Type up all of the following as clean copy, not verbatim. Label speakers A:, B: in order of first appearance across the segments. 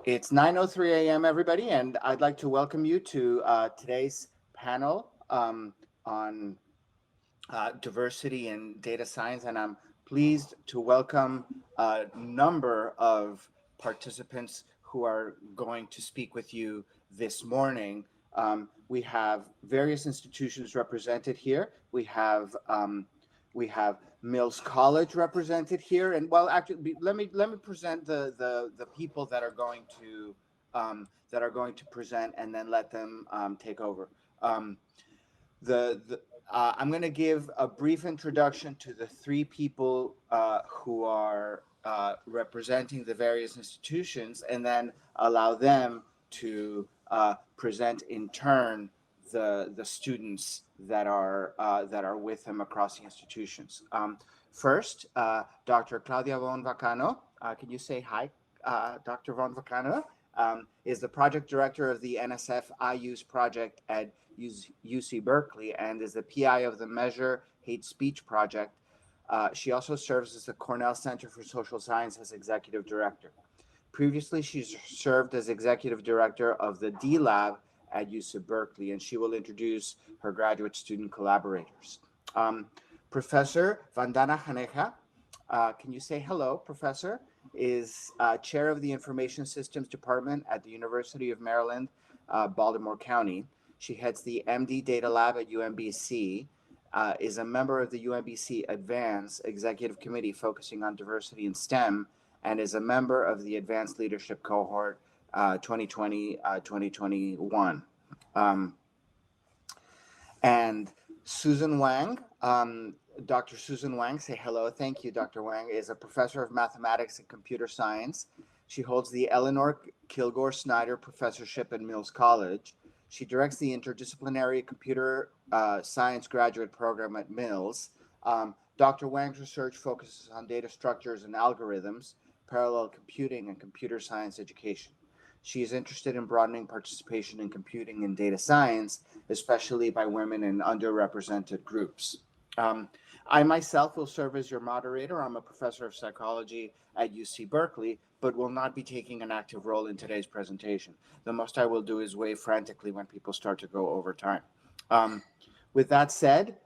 A: It's 9:03 a.m., everybody, and I'd like to welcome you to today's panel on diversity in data science. And I'm pleased to welcome a number of participants who are going to speak with you this morning. We have various institutions represented here. We have Mills College represented here, and well, actually, let me present the people that are going to present, and then let them take over. Um, the I'm going to give a brief introduction to the three people who are representing the various institutions, and then allow them to present in turn the students that are with them across the institutions. First, Dr. Claudia von Vacano. Can you say hi, Dr. von Vacano? Is the project director of the NSF IU's project at UC Berkeley and is the PI of the Measure Hate Speech Project. She also serves as the Cornell Center for Social Science as executive director. Previously, she served as executive director of the D Lab at UC Berkeley, and she will introduce her graduate student collaborators. Professor Vandana Janeja, can you say hello, Professor? Is chair of the Information Systems Department at the University of Maryland, Baltimore County. She heads the MD Data Lab at UMBC, is a member of the UMBC Advanced Executive Committee focusing on diversity in STEM, and is a member of the Advanced Leadership Cohort 2020-2021. And Susan Wang, Dr. Susan Wang, say hello. Thank you, Dr. Wang, is a professor of mathematics and computer science. She holds the Eleanor Kilgore Snyder Professorship at Mills College. She directs the interdisciplinary computer science graduate program at Mills. Dr. Wang's research focuses on data structures and algorithms, parallel computing, and computer science education. She is interested in broadening participation in computing and data science, especially by women and underrepresented groups. I myself will serve as your moderator. I'm a professor of psychology at UC Berkeley, but will not be taking an active role in today's presentation. The most I will do is wave frantically when people start to go over time. With that said,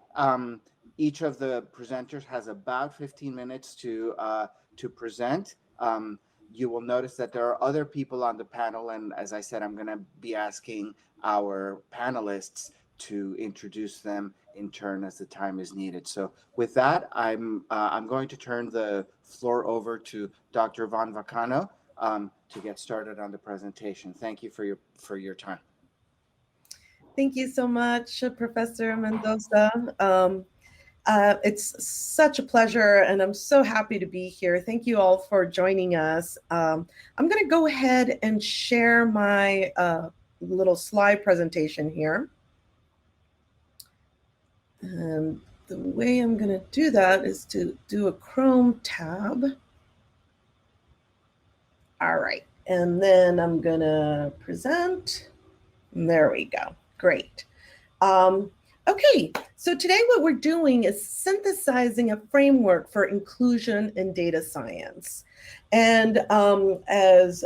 A: each of the presenters has about 15 minutes to present. You will notice that there are other people on the panel, and as I said, I'm going to be asking our panelists to introduce them in turn as the time is needed. So with that, I'm going to turn the floor over to Dr. von Vacano to get started on the presentation. Thank you for your time.
B: Thank you so much, Professor Mendoza. It's such a pleasure, and I'm so happy to be here. Thank you all for joining us. I'm going to go ahead and share my little slide presentation here. And the way I'm going to do that is to do a Chrome tab. All right, and then I'm going to present. And there we go. Great. Okay, so today what we're doing is synthesizing a framework for inclusion in data science. And as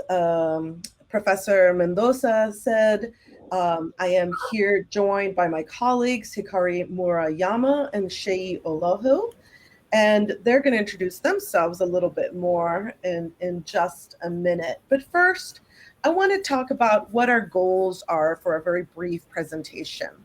B: Professor Mendoza said, I am here joined by my colleagues, Hikari Murayama and Seyi Olojo, and they're going to introduce themselves a little bit more in just a minute. But first, I want to talk about what our goals are for a very brief presentation.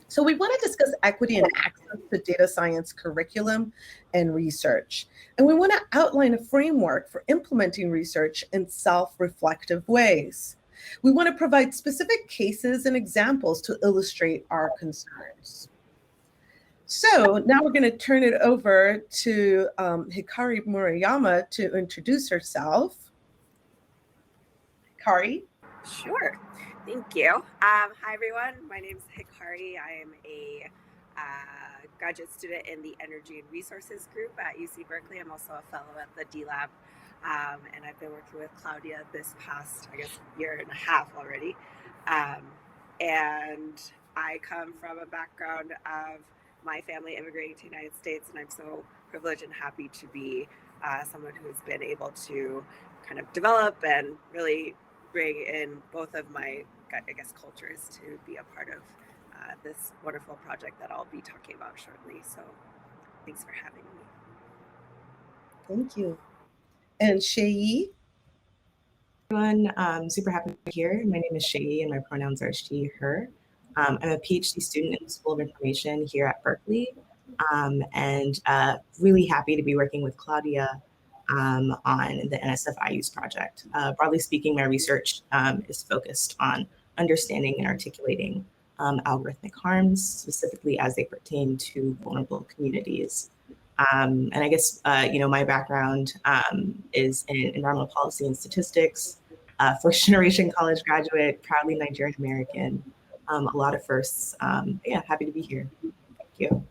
B: So we want to discuss equity and access to data science curriculum and research. And we want to outline a framework for implementing research in self-reflective ways. We want to provide specific cases and examples to illustrate our concerns. So now we're going to turn it over to Hikari Murayama to introduce herself. Hikari?
C: Sure. Thank you. Hi, everyone. My name is Hikari. I am a graduate student in the Energy and Resources group at UC Berkeley. I'm also a fellow at the D Lab, and I've been working with Claudia this past, I guess, year and a half already. And I come from a background of my family immigrating to the United States, and I'm so privileged and happy to be someone who's been able to kind of develop and really bring in both of my, I guess, cultures to be a part of this wonderful project that I'll be talking about shortly. So thanks for having me.
B: Thank you. And Seyi?
D: Everyone, super happy to be here. My name is Seyi and my pronouns are she, her. I'm a PhD student in the School of Information here at Berkeley, and really happy to be working with Claudia on the NSF IU's project. Broadly speaking, my research is focused on understanding and articulating algorithmic harms, specifically as they pertain to vulnerable communities. And I guess, my background is in environmental policy and statistics, first generation college graduate, proudly Nigerian American, a lot of firsts. Yeah, happy to be here. Thank you.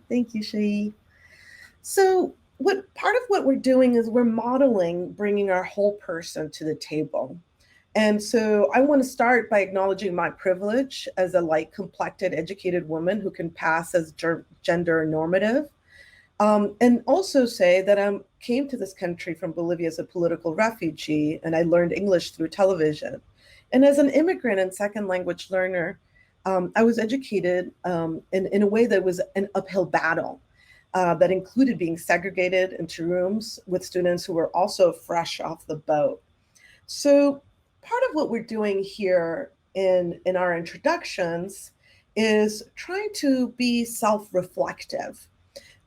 B: Thank you, Seyi. So part of what we're doing is we're modeling bringing our whole person to the table. And so I want to start by acknowledging my privilege as a light-complected, educated woman who can pass as gender normative. And also say that I came to this country from Bolivia as a political refugee, and I learned English through television. And as an immigrant and second language learner, I was educated in a way that was an uphill battle that included being segregated into rooms with students who were also fresh off the boat. So part of what we're doing here in our introductions is trying to be self-reflective.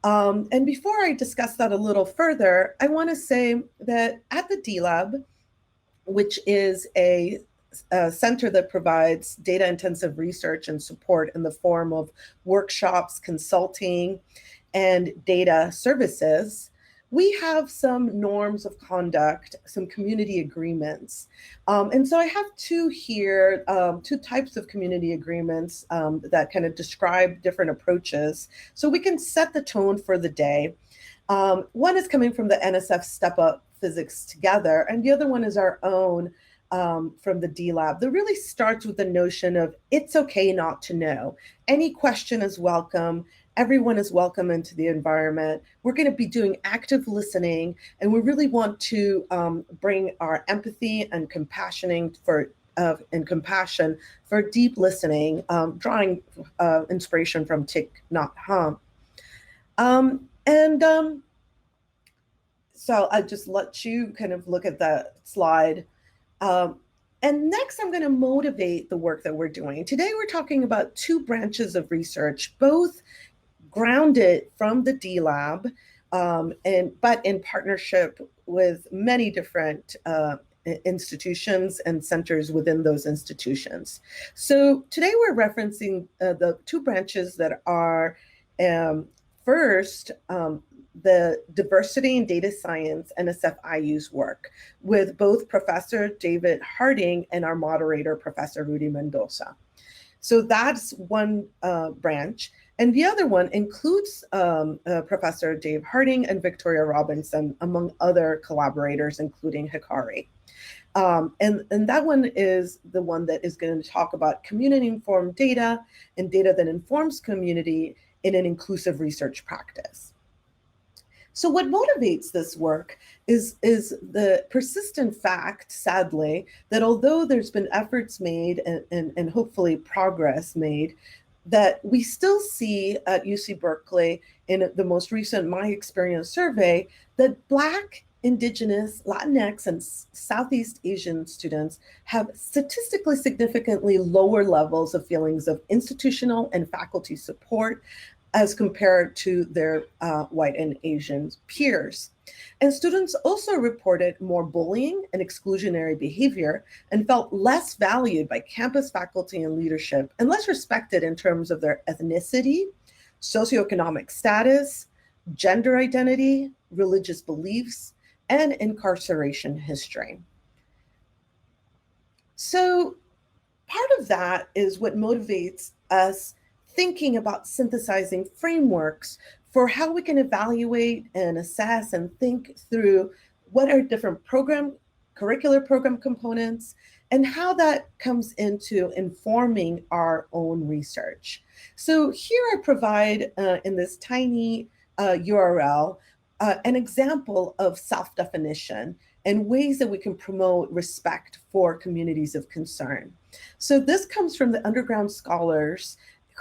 B: And before I discuss that a little further, I want to say that at the D-Lab, which is a center that provides data-intensive research and support in the form of workshops, consulting, and data services, we have some norms of conduct, some community agreements. And so I have two here, two types of community agreements that kind of describe different approaches. So we can set the tone for the day. One is coming from the NSF Step Up Physics Together, and the other one is our own from the D-Lab that really starts with the notion of it's okay not to know. Any question is welcome. Everyone is welcome into the environment. We're going to be doing active listening, and we really want to bring our empathy and compassion for deep listening, drawing inspiration from Thich Nhat Hanh. So I just let you kind of look at that slide. And next, I'm going to motivate the work that we're doing. Today, we're talking about two branches of research, both grounded from the D-Lab, but in partnership with many different institutions and centers within those institutions. So today we're referencing the two branches that are first, the diversity and data science NSF IU's work with both Professor David Harding and our moderator, Professor Rudy Mendoza. So that's one branch. And the other one includes Professor Dave Harding and Victoria Robinson, among other collaborators, including Hikari. And that one is the one that is going to talk about community-informed data and data that informs community in an inclusive research practice. So what motivates this work is the persistent fact, sadly, that although there's been efforts made and hopefully progress made, that we still see at UC Berkeley in the most recent My Experience survey that Black, Indigenous, Latinx, and Southeast Asian students have statistically significantly lower levels of feelings of institutional and faculty support as compared to their white and Asian peers. And students also reported more bullying and exclusionary behavior and felt less valued by campus faculty and leadership and less respected in terms of their ethnicity, socioeconomic status, gender identity, religious beliefs, and incarceration history. So part of that is what motivates us thinking about synthesizing frameworks for how we can evaluate and assess and think through what are different curricular program components and how that comes into informing our own research. So here I provide in this tiny URL an example of self-definition. and ways that we can promote respect for communities of concern. So this comes from the Underground Scholars,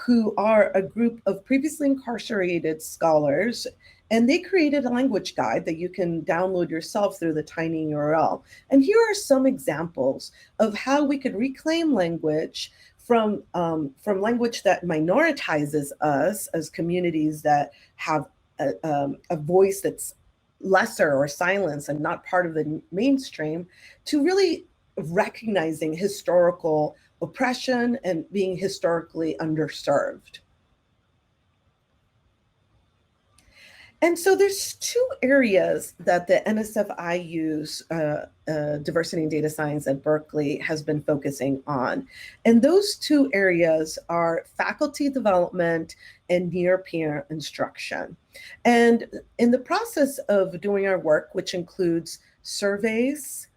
B: who are a group of previously incarcerated scholars, and they created a language guide that you can download yourself through the tiny URL. And here are some examples of how we could reclaim language from language that minoritizes us as communities that have a voice that's lesser or silenced and not part of the mainstream, to really recognizing historical oppression and being historically underserved. And so there's two areas that the NSF-IU's Diversity and Data Science at Berkeley has been focusing on. And those two areas are faculty development and near-peer instruction. And in the process of doing our work, which includes surveys,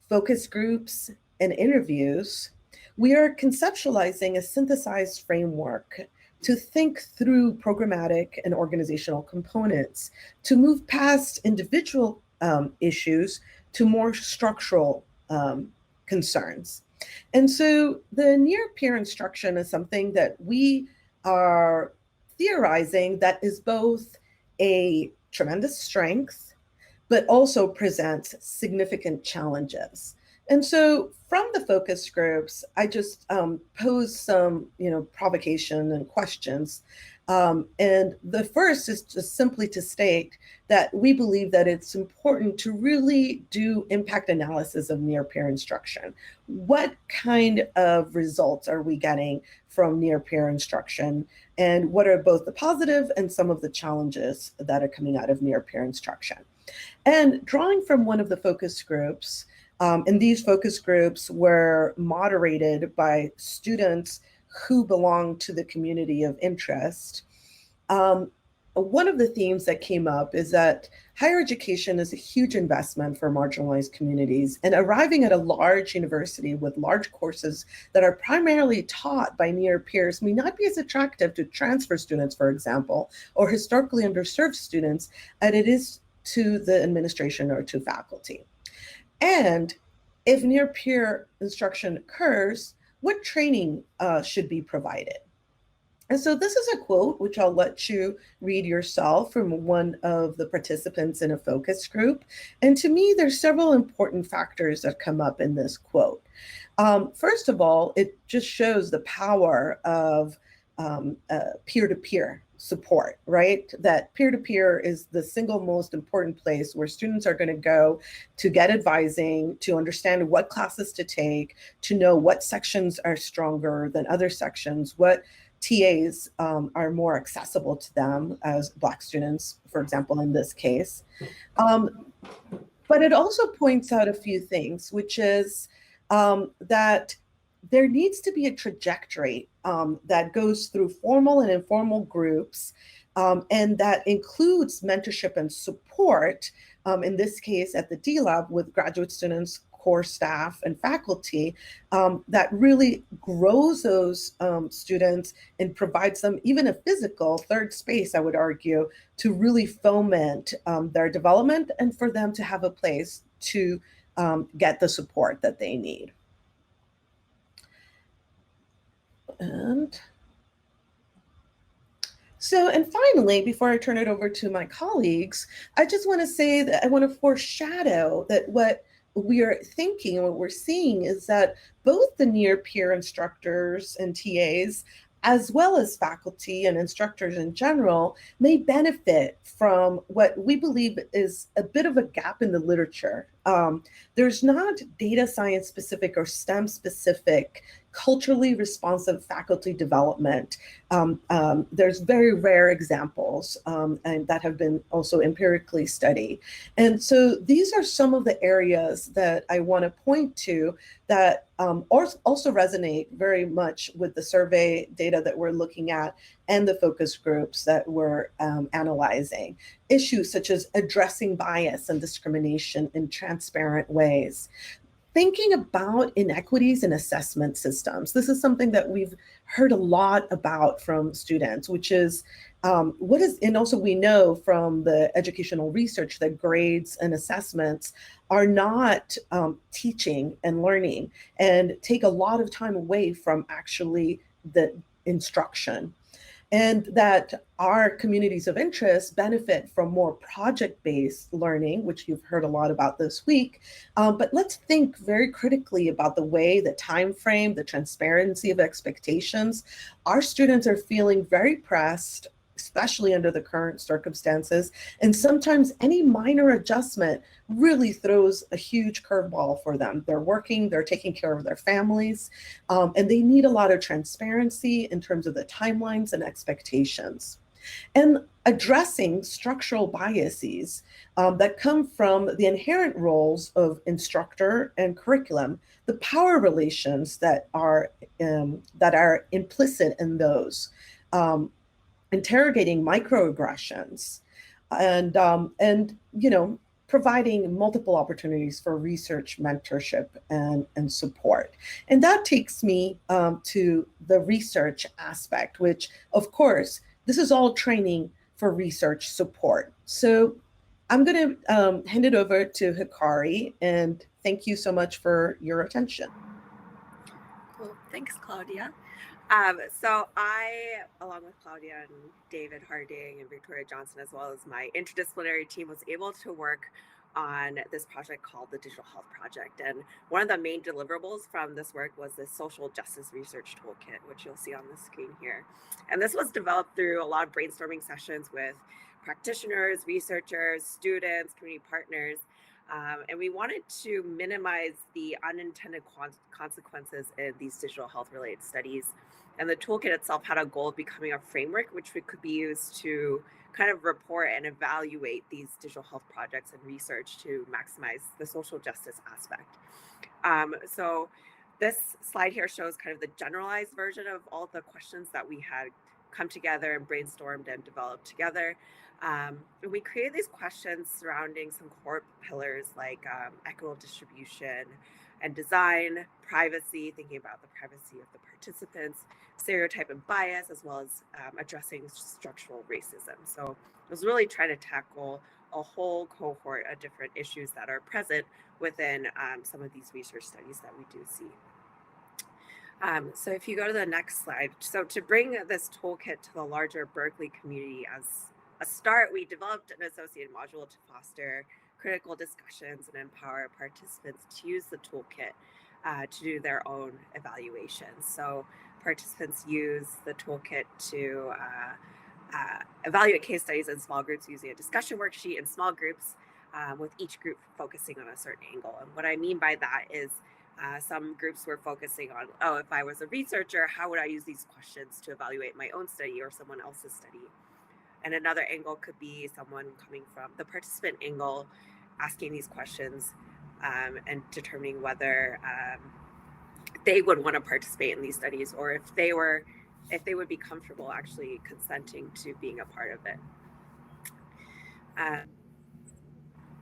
B: focus groups, and interviews, we are conceptualizing a synthesized framework to think through programmatic and organizational components, to move past individual issues to more structural concerns. And so the near-peer instruction is something that we are theorizing that is both a tremendous strength, but also presents significant challenges. And so from the focus groups, I just posed some, provocation and questions. And the first is just simply to state that we believe that it's important to really do impact analysis of near-peer instruction. What kind of results are we getting from near-peer instruction? And what are both the positive and some of the challenges that are coming out of near-peer instruction? And drawing from one of the focus groups, and these focus groups were moderated by students who belong to the community of interest. One of the themes that came up is that higher education is a huge investment for marginalized communities, and arriving at a large university with large courses that are primarily taught by near peers may not be as attractive to transfer students, for example, or historically underserved students as it is to the administration or to faculty. And if near-peer instruction occurs, what training should be provided? And so this is a quote, which I'll let you read yourself, from one of the participants in a focus group. And to me, there's several important factors that come up in this quote. First of all, it just shows the power of peer-to-peer support, right? That peer-to-peer is the single most important place where students are going to go to get advising, to understand what classes to take, to know what sections are stronger than other sections, what TAs are more accessible to them as Black students, for example, in this case. But it also points out a few things, which is that there needs to be a trajectory that goes through formal and informal groups, and that includes mentorship and support, in this case at the D-Lab with graduate students, core staff, and faculty, that really grows those students and provides them even a physical third space, I would argue, to really foment their development and for them to have a place to get the support that they need. And finally, before I turn it over to my colleagues, I just want to say that I want to foreshadow that what we are thinking and what we're seeing is that both the near-peer instructors and TAs, as well as faculty and instructors in general, may benefit from what we believe is a bit of a gap in the literature. There's not data science specific or STEM specific culturally responsive faculty development. There's very rare examples and that have been also empirically studied. And so these are some of the areas that I want to point to that also resonate very much with the survey data that we're looking at and the focus groups that we're analyzing. Issues such as addressing bias and discrimination in transparent ways. Thinking about inequities in assessment systems. This is something that we've heard a lot about from students, which is what is, and also we know from the educational research that grades and assessments are not teaching and learning, and take a lot of time away from actually the instruction. And that our communities of interest benefit from more project-based learning, which you've heard a lot about this week. But let's think very critically about the way, the time frame, the transparency of expectations. Our students are feeling very pressed, especially under the current circumstances. And sometimes any minor adjustment really throws a huge curveball for them. They're working, they're taking care of their families, and they need a lot of transparency in terms of the timelines and expectations. And addressing structural biases that come from the inherent roles of instructor and curriculum, the power relations that are implicit in those. Interrogating microaggressions, and providing multiple opportunities for research, mentorship, and support. And that takes me to the research aspect, which, of course, this is all training for research support. So I'm going to hand it over to Hikari, and thank you so much for your attention.
C: Cool. Thanks, Claudia. So I, along with Claudia and David Harding and Victoria Johnson, as well as my interdisciplinary team, was able to work on this project called the Digital Health Project. And one of the main deliverables from this work was the Social Justice Research Toolkit, which you'll see on the screen here. And this was developed through a lot of brainstorming sessions with practitioners, researchers, students, community partners. And we wanted to minimize the unintended consequences in these digital health related studies. And the toolkit itself had a goal of becoming a framework which could be used to kind of report and evaluate these digital health projects and research to maximize the social justice aspect. So this slide here shows kind of the generalized version of all the questions that we had come together and brainstormed and developed together. We created these questions surrounding some core pillars like equitable distribution and design, privacy, thinking about the privacy of the participants, stereotype and bias, as well as addressing structural racism. So it was really trying to tackle a whole cohort of different issues that are present within some of these research studies that we do see. So if you go to the next slide, so to bring this toolkit to the larger Berkeley community as a start, we developed an associated module to foster critical discussions and empower participants to use the toolkit to do their own evaluations. So participants use the toolkit to evaluate case studies in small groups using a discussion worksheet in small groups, with each group focusing on a certain angle. And what I mean by that is some groups were focusing on, oh, if I was a researcher, how would I use these questions to evaluate my own study or someone else's study? And another angle could be someone coming from the participant angle, asking these questions and determining whether they would want to participate in these studies, or if they would be comfortable actually consenting to being a part of it.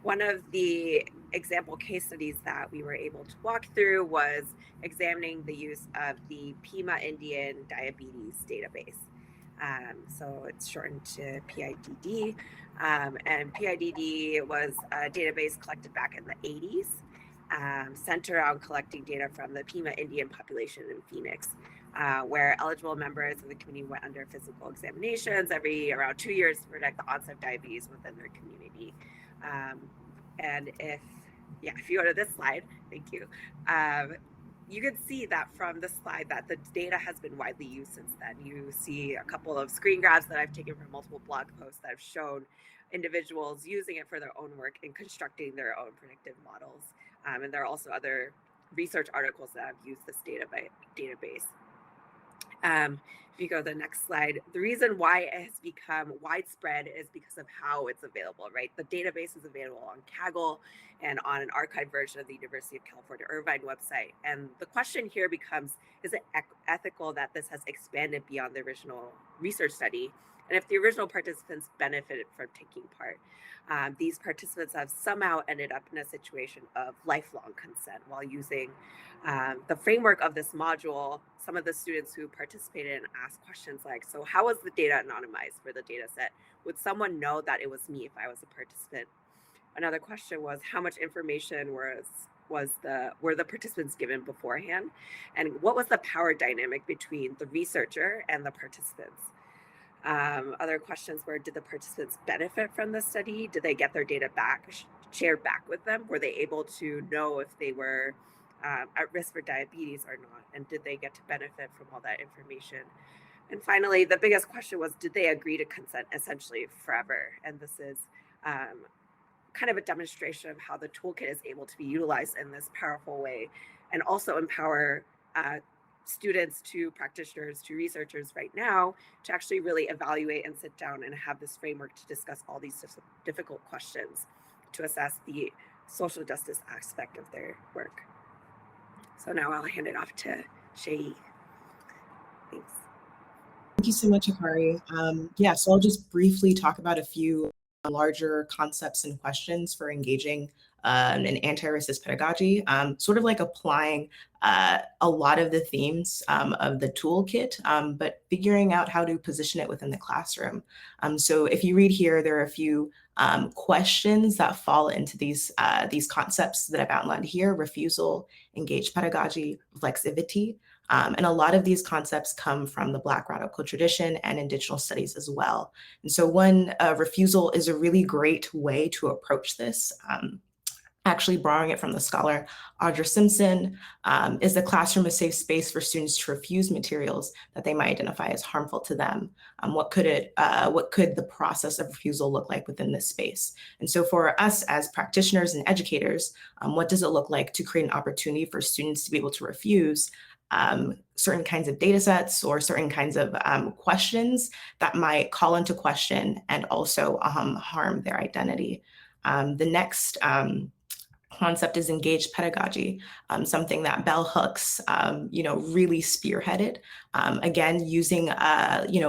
C: One of the example case studies that we were able to walk through was examining the use of the Pima Indian diabetes database. So it's shortened to PIDD. And PIDD was a database collected back in the 80s, centered around collecting data from the Pima Indian population in Phoenix, where eligible members of the community went under physical examinations every around 2 years to predict the onset of diabetes within their community. And if you go to this slide, thank you. You can see that from the slide that the data has been widely used since then. You see a couple of screen grabs that I've taken from multiple blog posts that have shown individuals using it for their own work and constructing their own predictive models. And there are also other research articles that have used this database. If you go to the next slide, the reason why it has become widespread is because of how it's available, right? The database is available on Kaggle and on an archived version of the University of California Irvine website. And the question here becomes, is it ethical that this has expanded beyond the original research study and if the original participants benefited from taking part. These participants have somehow ended up in a situation of lifelong consent while using the framework of this module. Some of the students who participated asked questions like, so how was the data anonymized for the data set? Would someone know that it was me if I was a participant? Another question was, how much information were the participants given beforehand? And what was the power dynamic between the researcher and the participants? Other questions were, did the participants benefit from the study? Did they get their data back, shared back with them? Were they able to know if they were at risk for diabetes or not? And did they get to benefit from all that information? And finally, the biggest question was, did they agree to consent essentially forever? And this is kind of a demonstration of how the toolkit is able to be utilized in this powerful way, and also empower students to practitioners to researchers right now to actually really evaluate and sit down and have this framework to discuss all these difficult questions to assess the social justice aspect of their work. So now I'll hand it off to Seyi. Thanks.
D: Thank you so much, Hikari. Yeah, so I'll just briefly talk about a few larger concepts and questions for engaging an anti-racist pedagogy, sort of like applying a lot of the themes of the toolkit, but figuring out how to position it within the classroom. So if you read here, there are a few questions that fall into these concepts that I've outlined here: refusal, engaged pedagogy, reflexivity. And a lot of these concepts come from the Black radical tradition and indigenous studies as well. And so refusal is a really great way to approach this. Actually borrowing it from the scholar Audra Simpson, is the classroom a safe space for students to refuse materials that they might identify as harmful to them? What could the process of refusal look like within this space? And so for us as practitioners and educators, what does it look like to create an opportunity for students to be able to refuse certain kinds of data sets or certain kinds of questions that might call into question and also harm their identity? The next concept is engaged pedagogy, something that Bell Hooks, really spearheaded. Again, using,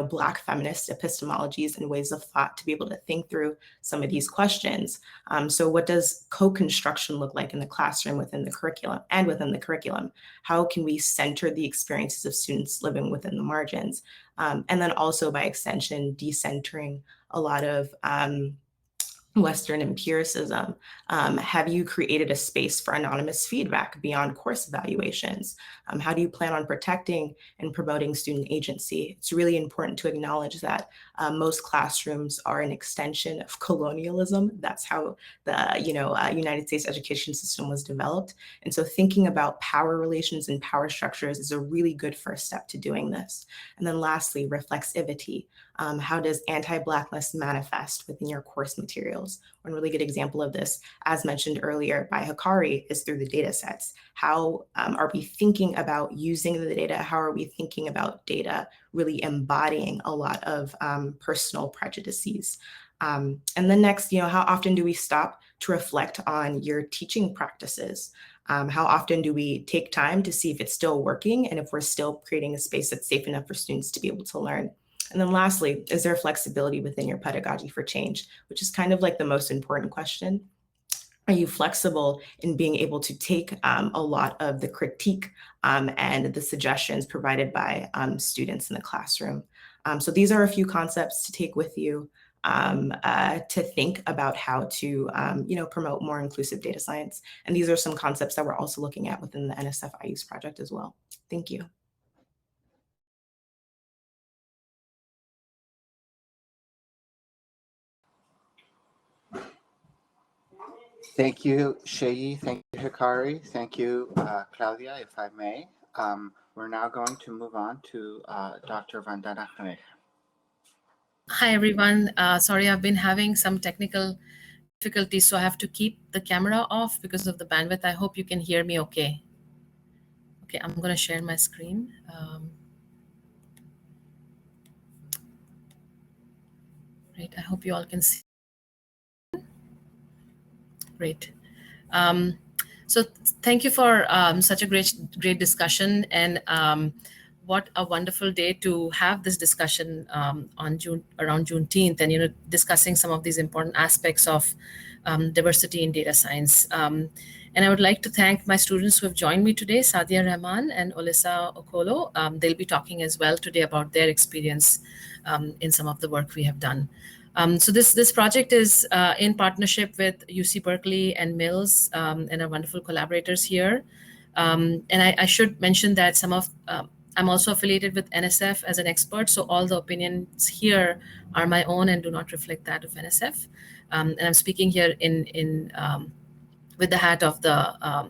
D: Black feminist epistemologies and ways of thought to be able to think through some of these questions. So what does co-construction look like in the classroom within the curriculum? How can we center the experiences of students living within the margins? And then also by extension, decentering a lot of Western empiricism. Have you created a space for anonymous feedback beyond course evaluations? How do you plan on protecting and promoting student agency? It's really important to acknowledge that most classrooms are an extension of colonialism. That's how the United States education system was developed. And so thinking about power relations and power structures is a really good first step to doing this. And then lastly, reflexivity. How does anti-Blackness manifest within your course materials? One really good example of this, as mentioned earlier by Hikari, is through the data sets. How are we thinking about using the data? How are we thinking about data really embodying a lot of personal prejudices? And then next, how often do we stop to reflect on your teaching practices? How often do we take time to see if it's still working and if we're still creating a space that's safe enough for students to be able to learn? And then lastly, is there flexibility within your pedagogy for change, which is kind of like the most important question. Are you flexible in being able to take a lot of the critique and the suggestions provided by students in the classroom? So these are a few concepts to take with you to think about how to promote more inclusive data science. And these are some concepts that we're also looking at within the NSF IU's project as well. Thank you.
A: Thank you, Seyi. Thank you, Hikari. Thank you, Claudia, if I may. We're now going to move on to Dr. Vandana.
E: Hi, everyone. Sorry, I've been having some technical difficulties, so I have to keep the camera off because of the bandwidth. I hope you can hear me okay. Okay, I'm going to share my screen. Great, I hope you all can see. Great. So thank you for such a great discussion. And what a wonderful day to have this discussion around Juneteenth, and discussing some of these important aspects of diversity in data science. And I would like to thank my students who have joined me today, Sadia Rahman and Olisa Okolo. They'll be talking as well today about their experience in some of the work we have done. So this project is in partnership with UC Berkeley and Mills and our wonderful collaborators here. And I should mention that I'm also affiliated with NSF as an expert, so all the opinions here are my own and do not reflect that of NSF. And I'm speaking here with the hat of the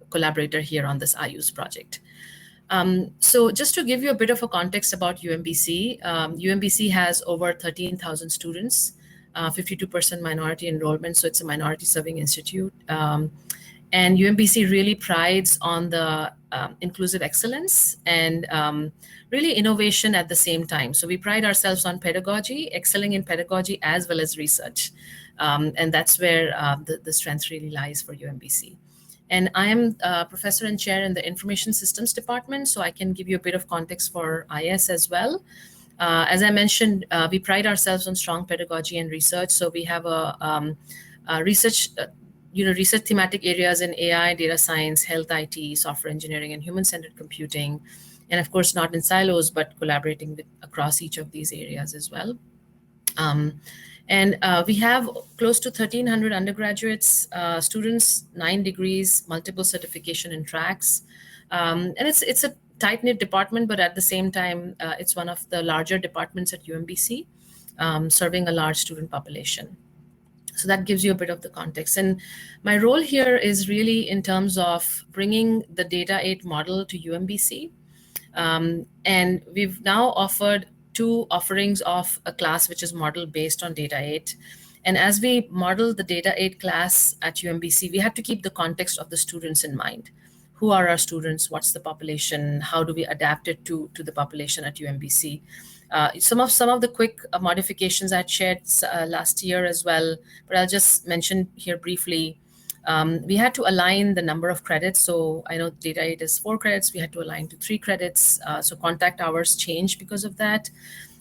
E: collaborator here on this IU's project. So just to give you a bit of a context about UMBC, UMBC has over 13,000 students, 52% minority enrollment, so it's a minority serving institute. And UMBC really prides on the inclusive excellence and really innovation at the same time. So we pride ourselves on pedagogy, excelling in pedagogy as well as research. And that's where the strength really lies for UMBC. And I am a professor and chair in the Information Systems Department, so I can give you a bit of context for IS as well. As I mentioned, we pride ourselves on strong pedagogy and research. So we have a research thematic areas in AI, data science, health IT, software engineering, and human-centered computing. And of course, not in silos, but collaborating across each of these areas as well. And we have close to 1,300 undergraduates, students, 9 degrees, multiple certification and tracks. And it's a tight-knit department, but at the same time, it's one of the larger departments at UMBC, serving a large student population. So that gives you a bit of the context. And my role here is really in terms of bringing the Data 8 model to UMBC. And we've now offered 2 offerings of a class which is modeled based on Data 8. And as we model the Data 8 class at UMBC, we had to keep the context of the students in mind. Who are our students? What's the population? How do we adapt it to the population at UMBC? Some of the quick modifications I shared last year as well, but I'll just mention here briefly. We had to align the number of credits. So I know Data 8 is 4 credits. We had to align to 3 credits. So contact hours changed because of that.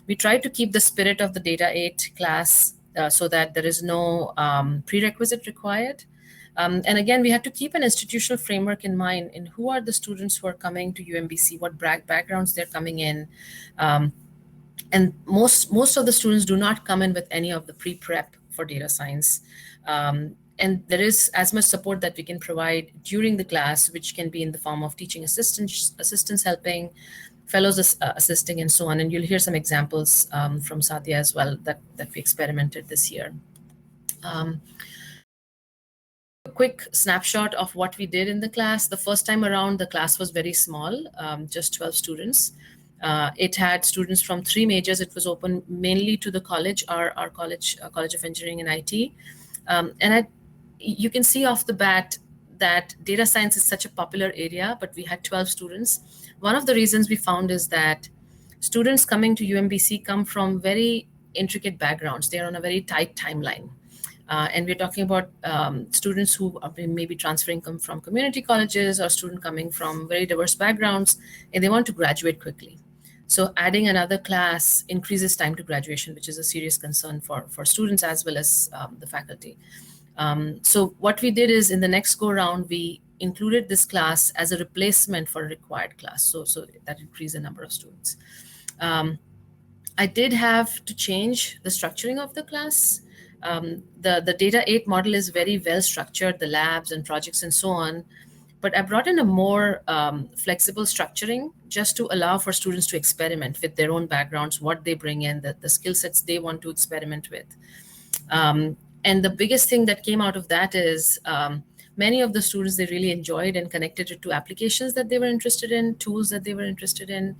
E: We tried to keep the spirit of the Data 8 class so that there is no prerequisite required. And again, we had to keep an institutional framework in mind in who are the students who are coming to UMBC, what backgrounds they're coming in. And most of the students do not come in with any of the pre-prep for data science. And there is as much support that we can provide during the class, which can be in the form of teaching assistants helping, fellows assisting, and so on. And you'll hear some examples from Sadia as well that we experimented this year. A quick snapshot of what we did in the class. The first time around, the class was very small, just 12 students. It had students from 3 majors. It was open mainly to the college, our college, College of Engineering and IT. And you can see off the bat that data science is such a popular area, but we had 12 students. One of the reasons we found is that students coming to UMBC come from very intricate backgrounds. They're on a very tight timeline. And we're talking about students who are maybe transferring from community colleges or students coming from very diverse backgrounds, and they want to graduate quickly. So adding another class increases time to graduation, which is a serious concern for students as well as the faculty. So what we did is in the next go round, we included this class as a replacement for a required class. So that increased the number of students. I did have to change the structuring of the class. The Data 8 model is very well structured, the labs and projects and so on. But I brought in a more flexible structuring just to allow for students to experiment with their own backgrounds, what they bring in, the skill sets they want to experiment with. And the biggest thing that came out of that is many of the students, they really enjoyed and connected it to applications that they were interested in, tools that they were interested in.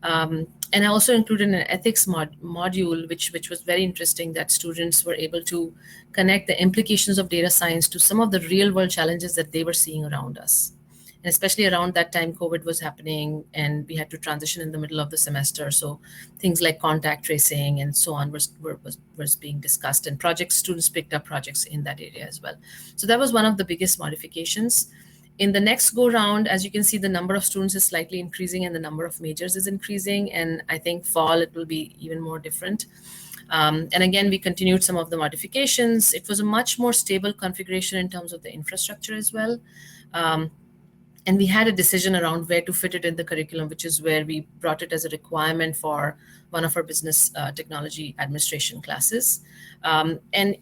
E: And I also included an ethics module, which was very interesting, that students were able to connect the implications of data science to some of the real world challenges that they were seeing around us. And especially around that time, COVID was happening and we had to transition in the middle of the semester. So things like contact tracing and so on was being discussed, and students picked up projects in that area as well. So that was one of the biggest modifications. In the next go round, as you can see, the number of students is slightly increasing and the number of majors is increasing. And I think fall, it will be even more different. And again, we continued some of the modifications. It was a much more stable configuration in terms of the infrastructure as well. And we had a decision around where to fit it in the curriculum, which is where we brought it as a requirement for one of our business technology administration classes. And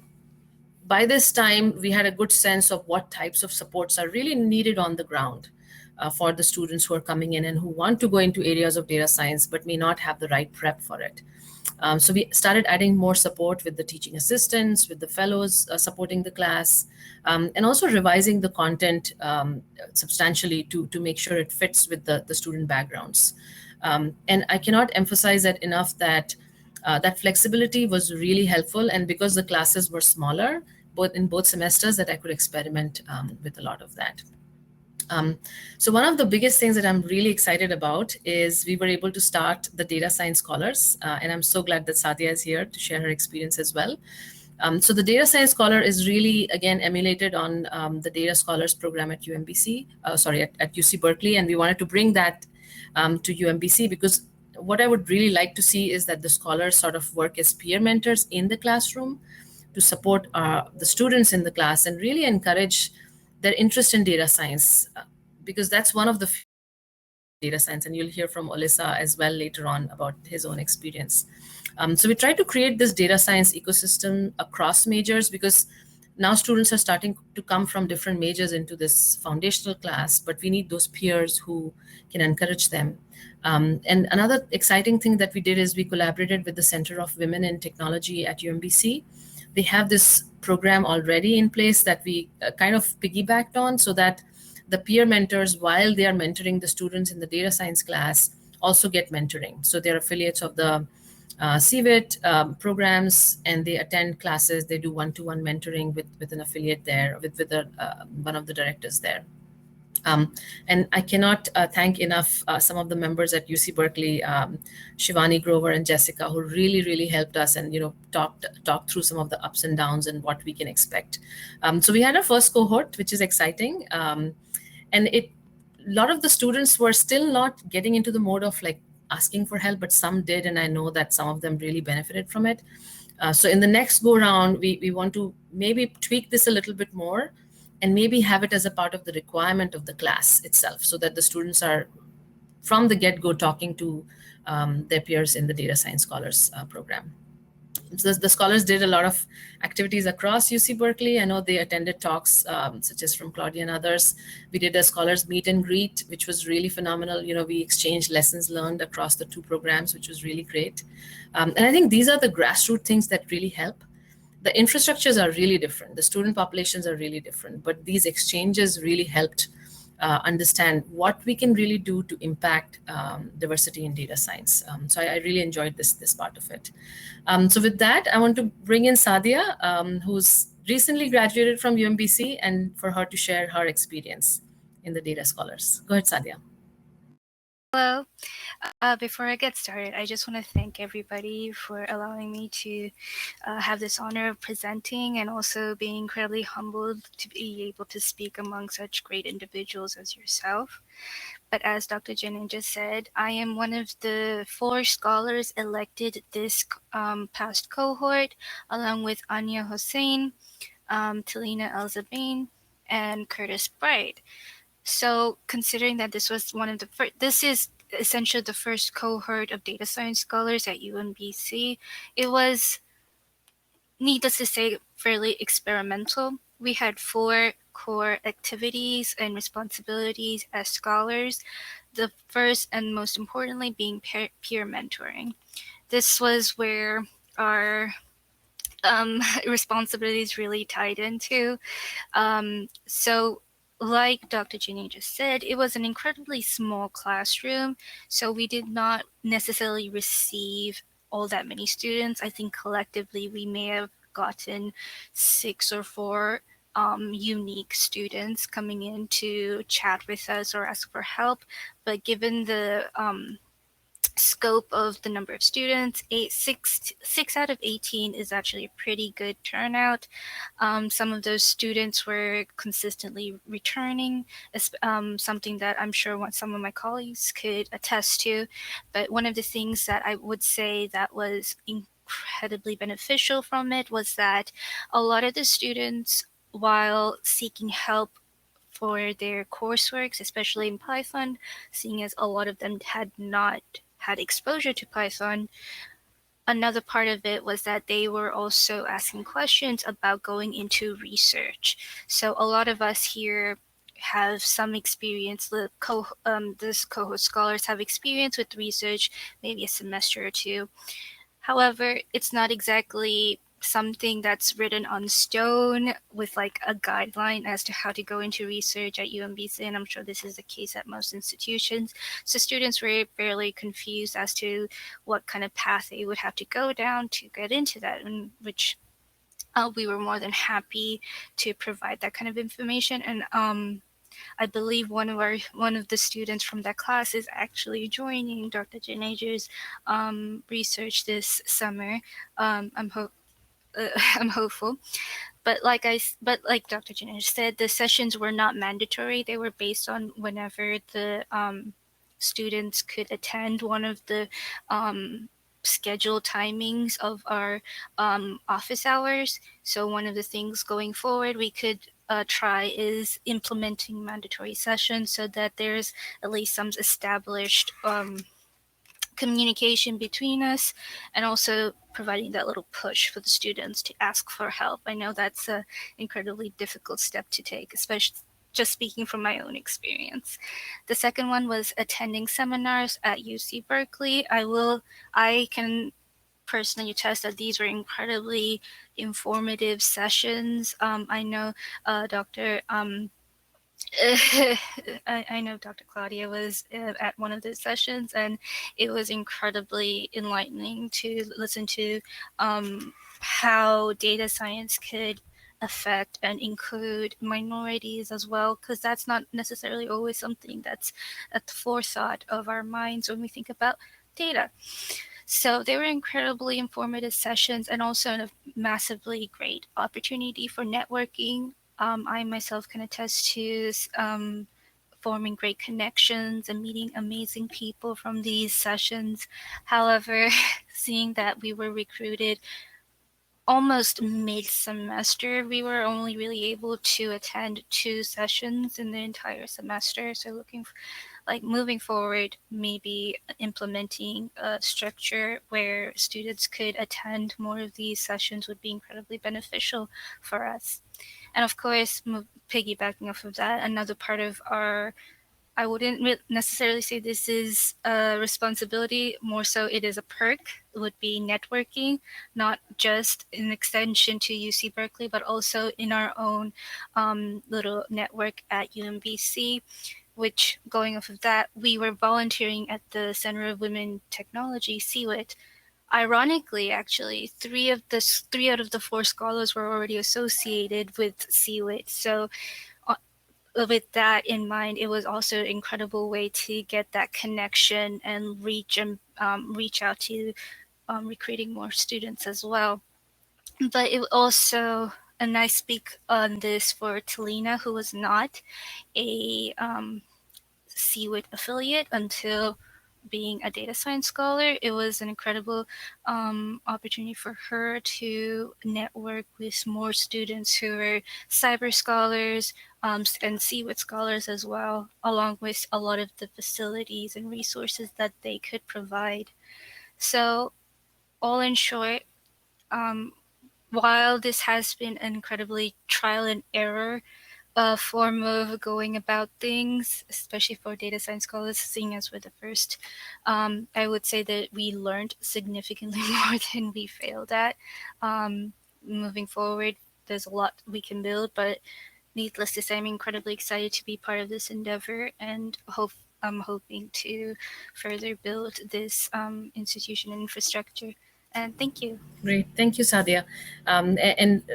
E: by this time, we had a good sense of what types of supports are really needed on the ground for the students who are coming in and who want to go into areas of data science, but may not have the right prep for it. So we started adding more support with the teaching assistants, with the fellows supporting the class, and also revising the content substantially to make sure it fits with the student backgrounds. And I cannot emphasize that enough, that that flexibility was really helpful. And because the classes were smaller, in both semesters, that I could experiment with a lot of that. So one of the biggest things that I'm really excited about is we were able to start the data science scholars. And I'm so glad that Sadia is here to share her experience as well. So the data science scholar is really, again, emulated on the data scholars program at UMBC, at UC Berkeley. And we wanted to bring that to UMBC because what I would really like to see is that the scholars sort of work as peer mentors in the classroom to support the students in the class and really encourage their interest in data science, because that's one of the data science, and you'll hear from Olisa as well later on about his own experience. So we try to create this data science ecosystem across majors, because now students are starting to come from different majors into this foundational class, but we need those peers who can encourage them. And another exciting thing that we did is we collaborated with the Center of Women in Technology at UMBC. They have this program already in place that we kind of piggybacked on, so that the peer mentors, while they are mentoring the students in the data science class, also get mentoring. So they're affiliates of the CVIT programs, and they attend classes. They do one-to-one mentoring with an affiliate there, with one of the directors there. And I cannot thank enough some of the members at UC Berkeley, Shivani Grover and Jessica, who really, really helped us and talked through some of the ups and downs and what we can expect. So we had our first cohort, which is exciting. And a lot of the students were still not getting into the mode of like asking for help, but some did, and I know that some of them really benefited from it. So in the next go round, we want to maybe tweak this a little bit more, and maybe have it as a part of the requirement of the class itself, so that the students are from the get-go talking to their peers in the data science scholars program. So the scholars did a lot of activities across UC Berkeley. I know they attended talks such as from Claudia and others. We did a scholars meet and greet, which was really phenomenal. We exchanged lessons learned across the two programs, which was really great. And I think these are the grassroots things that really help. The infrastructures are really different. The student populations are really different, but these exchanges really helped understand what we can really do to impact diversity in data science. So I really enjoyed this part of it. So with that, I want to bring in Sadia, who's recently graduated from UMBC, and for her to share her experience in the data scholars. Go ahead, Sadia.
F: Hello. Before I get started, I just want to thank everybody for allowing me to have this honor of presenting, and also being incredibly humbled to be able to speak among such great individuals as yourself. But as Dr. Janeja said, I am one of the 4 scholars elected this past cohort, along with Anya Hossein, Talina Elzabain, and Curtis Bright. So considering that this was one of the first, this is essentially the first cohort of data science scholars at UMBC, it was, needless to say, fairly experimental. We had 4 core activities and responsibilities as scholars. The first and most importantly being peer mentoring. This was where our responsibilities really tied into. So like Dr. Ginny just said, it was an incredibly small classroom, so we did not necessarily receive all that many students. I think collectively we may have gotten 6 or 4 unique students coming in to chat with us or ask for help. But given the scope of the number of students, six out of 18 is actually a pretty good turnout. Some of those students were consistently returning, something that I'm sure some of my colleagues could attest to. But one of the things that I would say that was incredibly beneficial from it was that a lot of the students, while seeking help for their coursework, especially in Python, seeing as a lot of them had not had exposure to Python, another part of it was that they were also asking questions about going into research. So a lot of us here have some experience. This cohort scholars have experience with research, maybe a semester or two. However, it's not exactly something that's written on stone with like a guideline as to how to go into research at UMBC, and I'm sure this is the case at most institutions. So students were fairly confused as to what kind of path they would have to go down to get into that, and which we were more than happy to provide that kind of information. And I believe one of the students from that class is actually joining Dr. Janeja's research this summer. I'm I'm hopeful. But like Dr. Janeja said, the sessions were not mandatory. They were based on whenever the students could attend. One of the scheduled timings of our office hours. So one of the things going forward we could try is implementing mandatory sessions so that there's at least some established communication between us, and also providing that little push for the students to ask for help. I know that's an incredibly difficult step to take, especially just speaking from my own experience. The second one was attending seminars at UC Berkeley. I can personally attest that these were incredibly informative sessions. I know Dr. I know Dr. Claudia was at one of those sessions, and it was incredibly enlightening to listen to how data science could affect and include minorities as well, because that's not necessarily always something that's at the forethought of our minds when we think about data. So they were incredibly informative sessions, and also a massively great opportunity for networking. I myself can attest to forming great connections and meeting amazing people from these sessions. However, seeing that we were recruited almost mid-semester, we were only really able to attend 2 sessions in the entire semester. So moving forward, maybe implementing a structure where students could attend more of these sessions would be incredibly beneficial for us. And of course, piggybacking off of that, another part of I wouldn't necessarily say this is a responsibility, more so it is a perk, would be networking, not just an extension to UC Berkeley, but also in our own little network at UMBC, which, going off of that, we were volunteering at the Center of Women Technology, CWIT. Ironically, actually, three out of the 4 scholars were already associated with CWIT. So with that in mind, it was also an incredible way to get that connection and reach out to recruiting more students as well. But it also, and I speak on this for Talina, who was not a CWIT affiliate until being a data science scholar. It was an incredible opportunity for her to network with more students who are cyber scholars and CWIT scholars as well, along with a lot of the facilities and resources that they could provide. So all in short, while this has been an incredibly trial and error form of going about things, especially for data science scholars, seeing as we're the first, I would say that we learned significantly more than we failed at. Moving forward, there's a lot we can build, but needless to say, I'm incredibly excited to be part of this endeavor, and I'm hoping to further build this institution and infrastructure. And thank you.
E: Great. Thank you, Sadia. And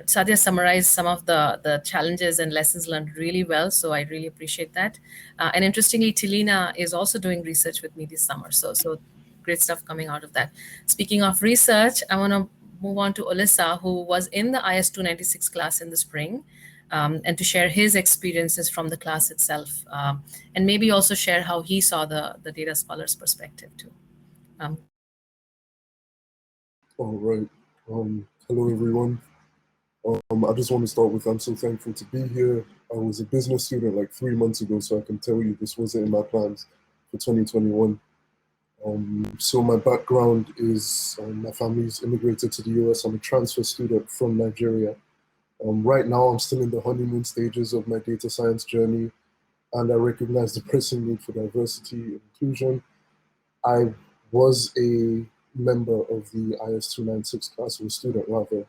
E: Sadia summarized some of the challenges and lessons learned really well, so I really appreciate that. And interestingly, Talina is also doing research with me this summer. So great stuff coming out of that. Speaking of research, I want to move on to Olisa, who was in the IS 296 class in the spring, and to share his experiences from the class itself, and maybe also share how he saw the data scholar's perspective too.
G: All right. Hello, everyone. I just want to start with, I'm so thankful to be here. I was a business student like 3 months ago, so I can tell you this wasn't in my plans for 2021. So my background is, my family's immigrated to the US. I'm a transfer student from Nigeria. Right now, I'm still in the honeymoon stages of my data science journey, and I recognize the pressing need for diversity and inclusion. I was a member of the IS 296 class, or a student rather,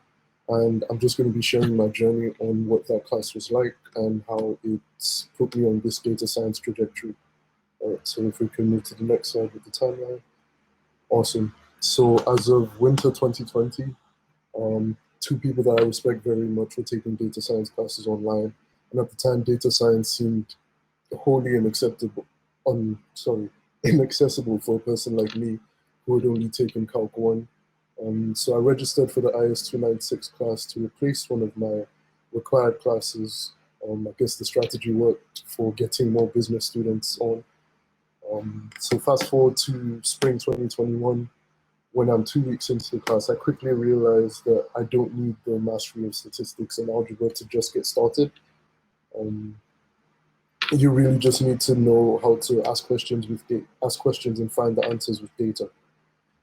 G: and I'm just going to be sharing my journey on what that class was like and how it's put me on this data science trajectory. All right, so if we can move to the next slide with the timeline. Awesome. So as of winter 2020, 2 people that I respect very much were taking data science classes online. And at the time, data science seemed wholly inaccessible for a person like me who had only taken Calc 1. So I registered for the IS 296 class to replace one of my required classes. I guess the strategy worked for getting more business students on. So fast forward to spring 2021, when I'm 2 weeks into the class, I quickly realized that I don't need the mastery of statistics and algebra to just get started. You really just need to know how to ask questions and find the answers with data.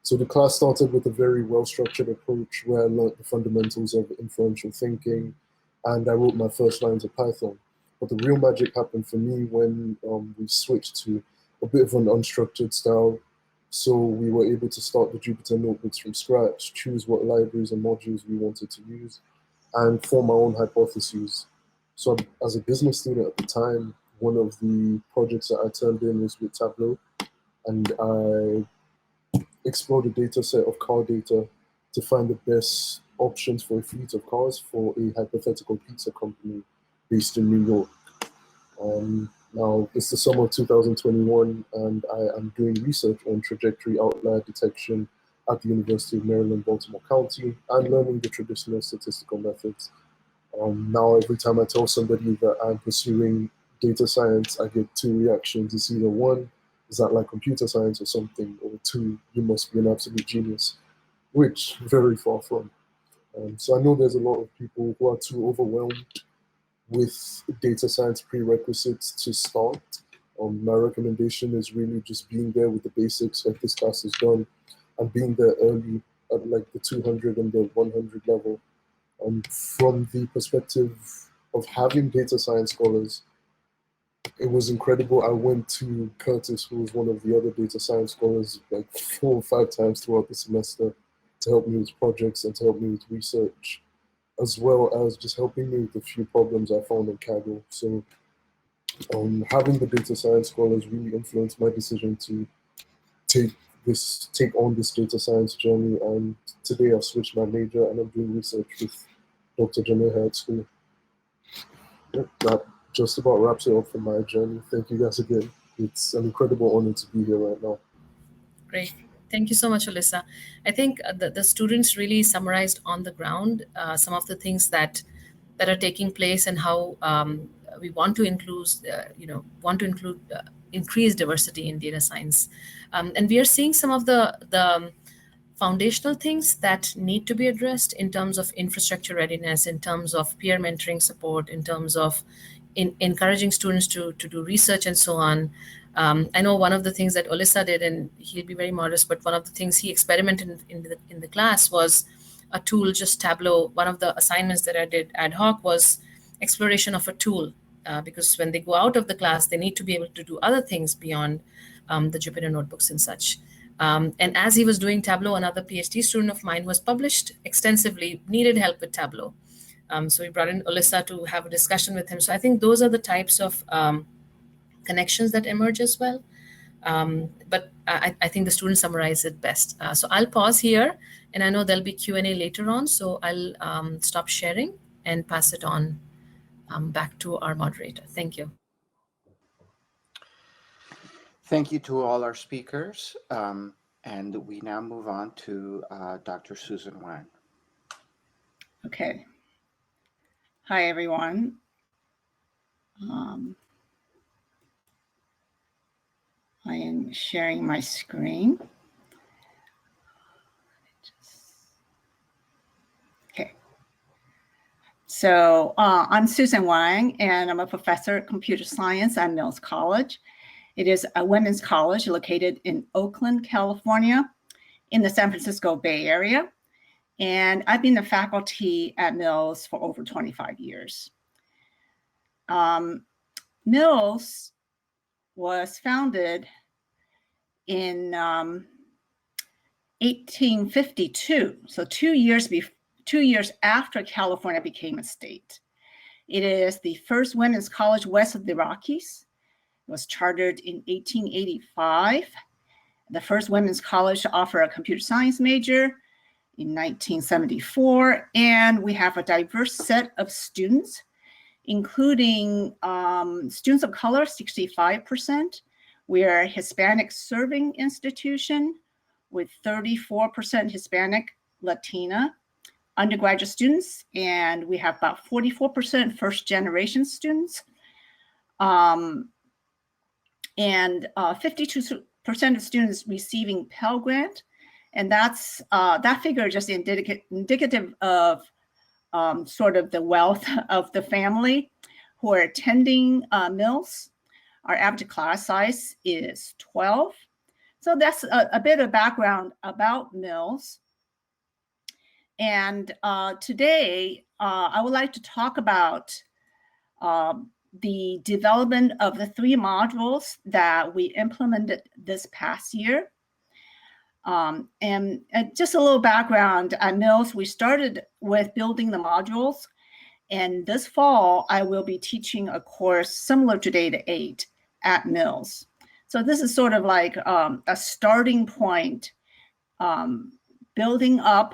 G: So the class started with a very well-structured approach where I learned the fundamentals of inferential thinking, and I wrote my first lines of Python. But the real magic happened for me when we switched to a bit of an unstructured style. So we were able to start the Jupyter notebooks from scratch, choose what libraries and modules we wanted to use, and form our own hypotheses. So as a business student at the time, one of the projects that I turned in was with Tableau, and I explored a data set of car data to find the best options for a fleet of cars for a hypothetical pizza company based in New York. Now, it's the summer of 2021, and I am doing research on trajectory outlier detection at the University of Maryland, Baltimore County, and learning the traditional statistical methods. Now, every time I tell somebody that I'm pursuing data science, I get 2 reactions. It's either 1, is that like computer science or something, or 2, you must be an absolute genius, which very far from. So I know there's a lot of people who are too overwhelmed with data science prerequisites to start. My recommendation is really just being there with the basics like this class has done, and being there early at like the 200 and the 100 level. From the perspective of having data science scholars, it was incredible. I went to Curtis, who was one of the other data science scholars, like 4 or 5 times throughout the semester to help me with projects and to help me with research, as well as just helping me with a few problems I found in Kaggle. So having the data science scholars really influenced my decision to take on this data science journey. And today I've switched my major and I'm doing research with Dr. Janeja at school. That just about wraps it up for my journey. Thank you guys again. It's an incredible honor to be here right now.
E: Great. Thank you so much, Olisa. I think the students really summarized on the ground some of the things that are taking place and how we want to include, increase diversity in data science. And we are seeing some of the foundational things that need to be addressed in terms of infrastructure readiness, in terms of peer mentoring support, in terms of encouraging students to do research and so on. I know one of the things that Olisa did, and he'll be very modest, but one of the things he experimented in the class was a tool, just Tableau. One of the assignments that I did ad hoc was exploration of a tool, because when they go out of the class, they need to be able to do other things beyond the Jupyter notebooks and such. And as he was doing Tableau, another PhD student of mine who was published extensively needed help with Tableau. So we brought in Olisa to have a discussion with him. So I think those are the types of connections that emerge as well. But I think the students summarize it best. So I'll pause here, and I know there'll be Q&A later on. So I'll stop sharing and pass it on back to our moderator. Thank you.
A: Thank you to all our speakers. And we now move on to Dr. Susan Wang.
H: Okay. Hi, everyone. I am sharing my screen. Okay. So I'm Susan Wang, and I'm a professor of computer science at Mills College. It is a women's college located in Oakland, California, in the San Francisco Bay Area. And I've been a faculty at Mills for over 25 years. Mills was founded in 1852, so 2 years after California became a state. It is the first women's college west of the Rockies. It was chartered in 1885. The first women's college to offer a computer science major in 1974, and we have a diverse set of students, including students of color, 65%. We are a Hispanic serving institution with 34% Hispanic Latina undergraduate students, and we have about 44% first generation students. And 52% of students receiving Pell Grant. And that's that figure just indicative of sort of the wealth of the family who are attending Mills. Our average class size is 12. So that's a bit of background about Mills. And today, I would like to talk about the development of the 3 modules that we implemented this past year. And just a little background, at Mills, we started with building the modules. And this fall, I will be teaching a course similar to Data 8 at Mills. So this is sort of like a starting point, building up,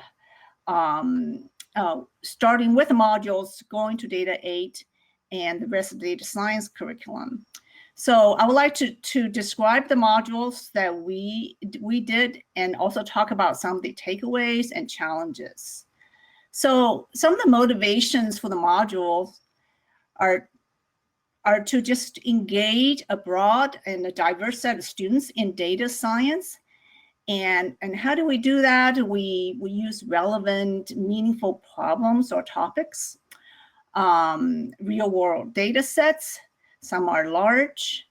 H: starting with the modules, going to Data 8, and the rest of the data science curriculum. So I would like to describe the modules that we did and also talk about some of the takeaways and challenges. So some of the motivations for the modules are to just engage a broad and a diverse set of students in data science. And how do we do that? We use relevant, meaningful problems or topics, real world data sets. Some are large,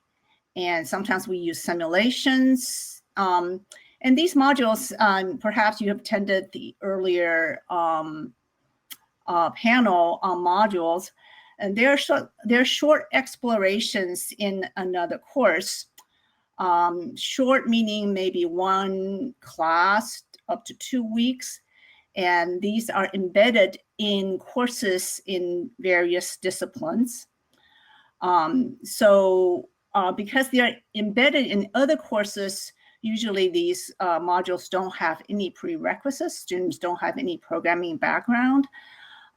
H: and sometimes we use simulations. And these modules, perhaps you have attended the earlier panel on modules, and they're short explorations in another course. Short meaning maybe 1 class up to 2 weeks. And these are embedded in courses in various disciplines. Because they're embedded in other courses, usually these modules don't have any prerequisites. Students don't have any programming background.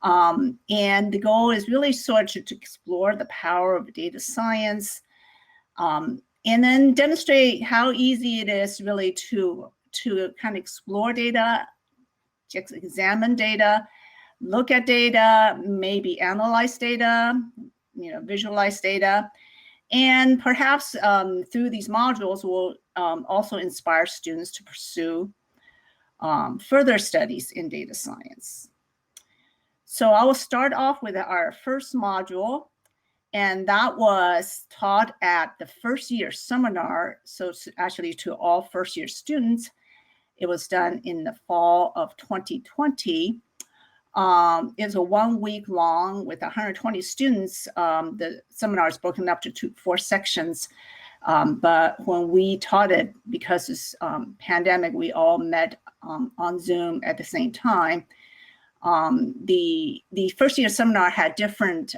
H: And the goal is really sort of to explore the power of data science, and then demonstrate how easy it is really to kind of explore data, examine data, look at data, maybe analyze data, visualize data. And perhaps through these modules will also inspire students to pursue further studies in data science. So I will start off with our first module, and that was taught at the first year seminar. So actually to all first year students, it was done in the fall of 2020. It's a 1 week long with 120 students. The seminar is broken up to 4 sections. But when we taught it, because it's pandemic, we all met on Zoom at the same time. The first year seminar had different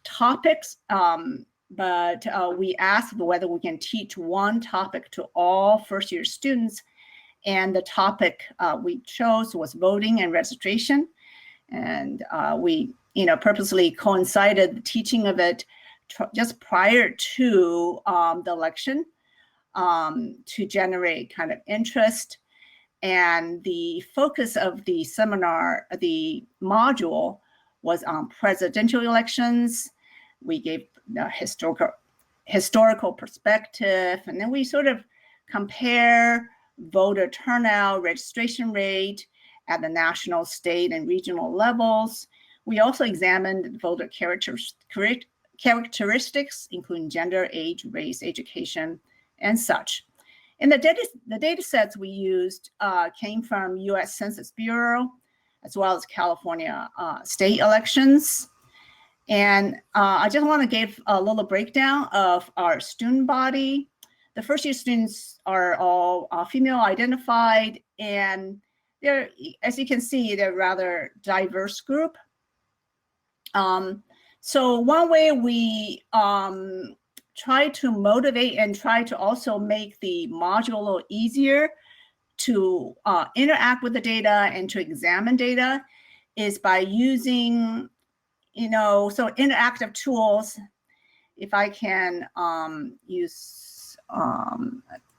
H: topics, but we asked whether we can teach one topic to all first year students. And the topic we chose was voting and registration. And we, purposely coincided the teaching of it just prior to the election. to generate kind of interest. And the focus of the seminar, the module, was on presidential elections. We gave the historical perspective, and then we sort of compare voter turnout, registration rate at the national, state, and regional levels. We also examined voter characteristics, including gender, age, race, education, and such. And the data sets we used came from U.S. Census Bureau, as well as California state elections. And I just want to give a little breakdown of our student body. The first year students are all female identified, and they're, as you can see, they're a rather diverse group. So one way we try to motivate and try to also make the module a little easier to interact with the data and to examine data is by using, so interactive tools. If I can use a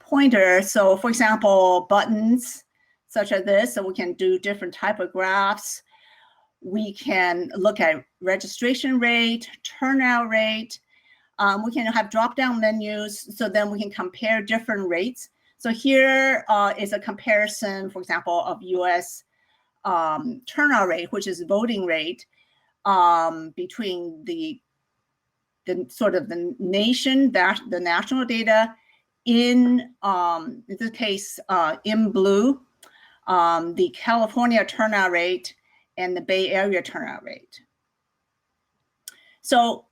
H: pointer. So for example, buttons such as this, so we can do different type of graphs. We can look at registration rate, turnout rate. We can have drop-down menus, so then we can compare different rates. So here is a comparison, for example, of US turnout rate, which is voting rate, between the sort of the nation, the national data in this case, in blue, the California turnout rate and the Bay Area turnout rate. So,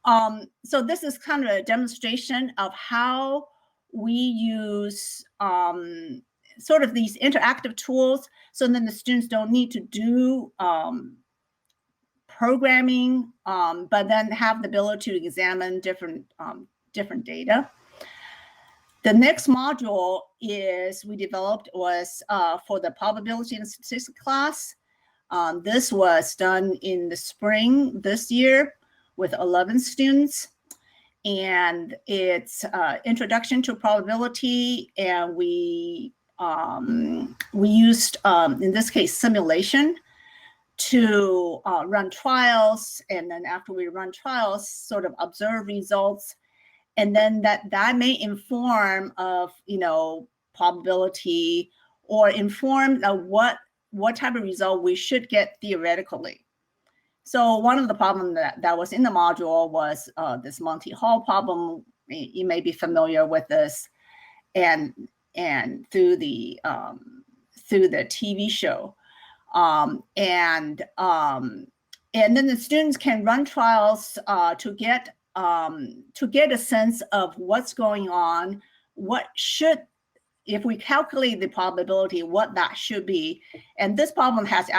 H: so this is kind of a demonstration of how we use sort of these interactive tools, so then the students don't need to do programming, but then have the ability to examine different data. The next module we developed was for the probability and statistics class. This was done in the spring this year with 11 students, and it's introduction to probability, and we used, in this case, simulation to run trials, and then after we run trials, sort of observe results, and then that may inform of probability, or inform what type of result we should get theoretically. So one of the problems that was in the module was this Monty Hall problem. You may be familiar with this, and through the TV show, and then the students can run trials to get a sense of what's going on, if we calculate the probability, what that should be. And this problem has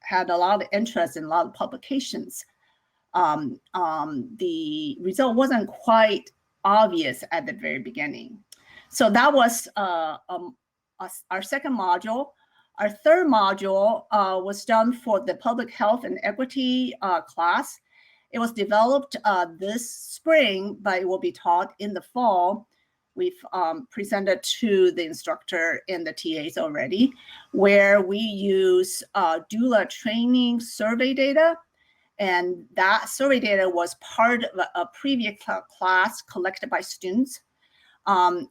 H: had a lot of interest in a lot of publications. The result wasn't quite obvious at the very beginning. So that was our second module. Our third module was done for the public health and equity class. It was developed this spring, but it will be taught in the fall. We've presented to the instructor and the TAs already, where we use doula training survey data. And that survey data was part of a previous class collected by students.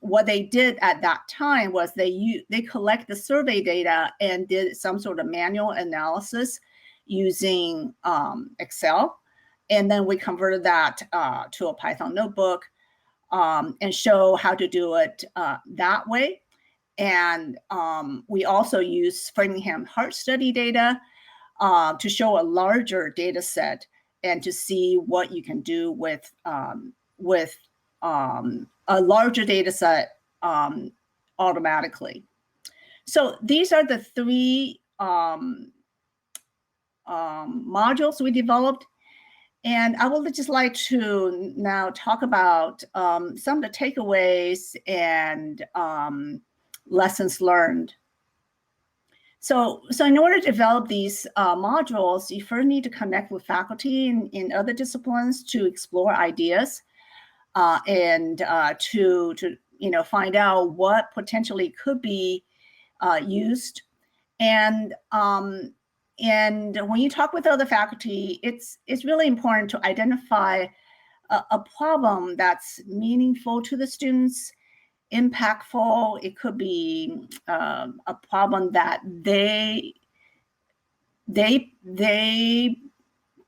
H: What they did at that time was they collect the survey data and did some sort of manual analysis using Excel. And then we converted that to a Python notebook, and show how to do it that way. And we also use Framingham Heart Study data to show a larger data set and to see what you can do with a larger data set automatically. So these are the three modules we developed. And I would just like to now talk about some of the takeaways and lessons learned. So in order to develop these modules, you first need to connect with faculty in other disciplines to explore ideas and to find out what potentially could be used. And when you talk with other faculty, it's really important to identify a problem that's meaningful to the students, impactful. It could be a problem that they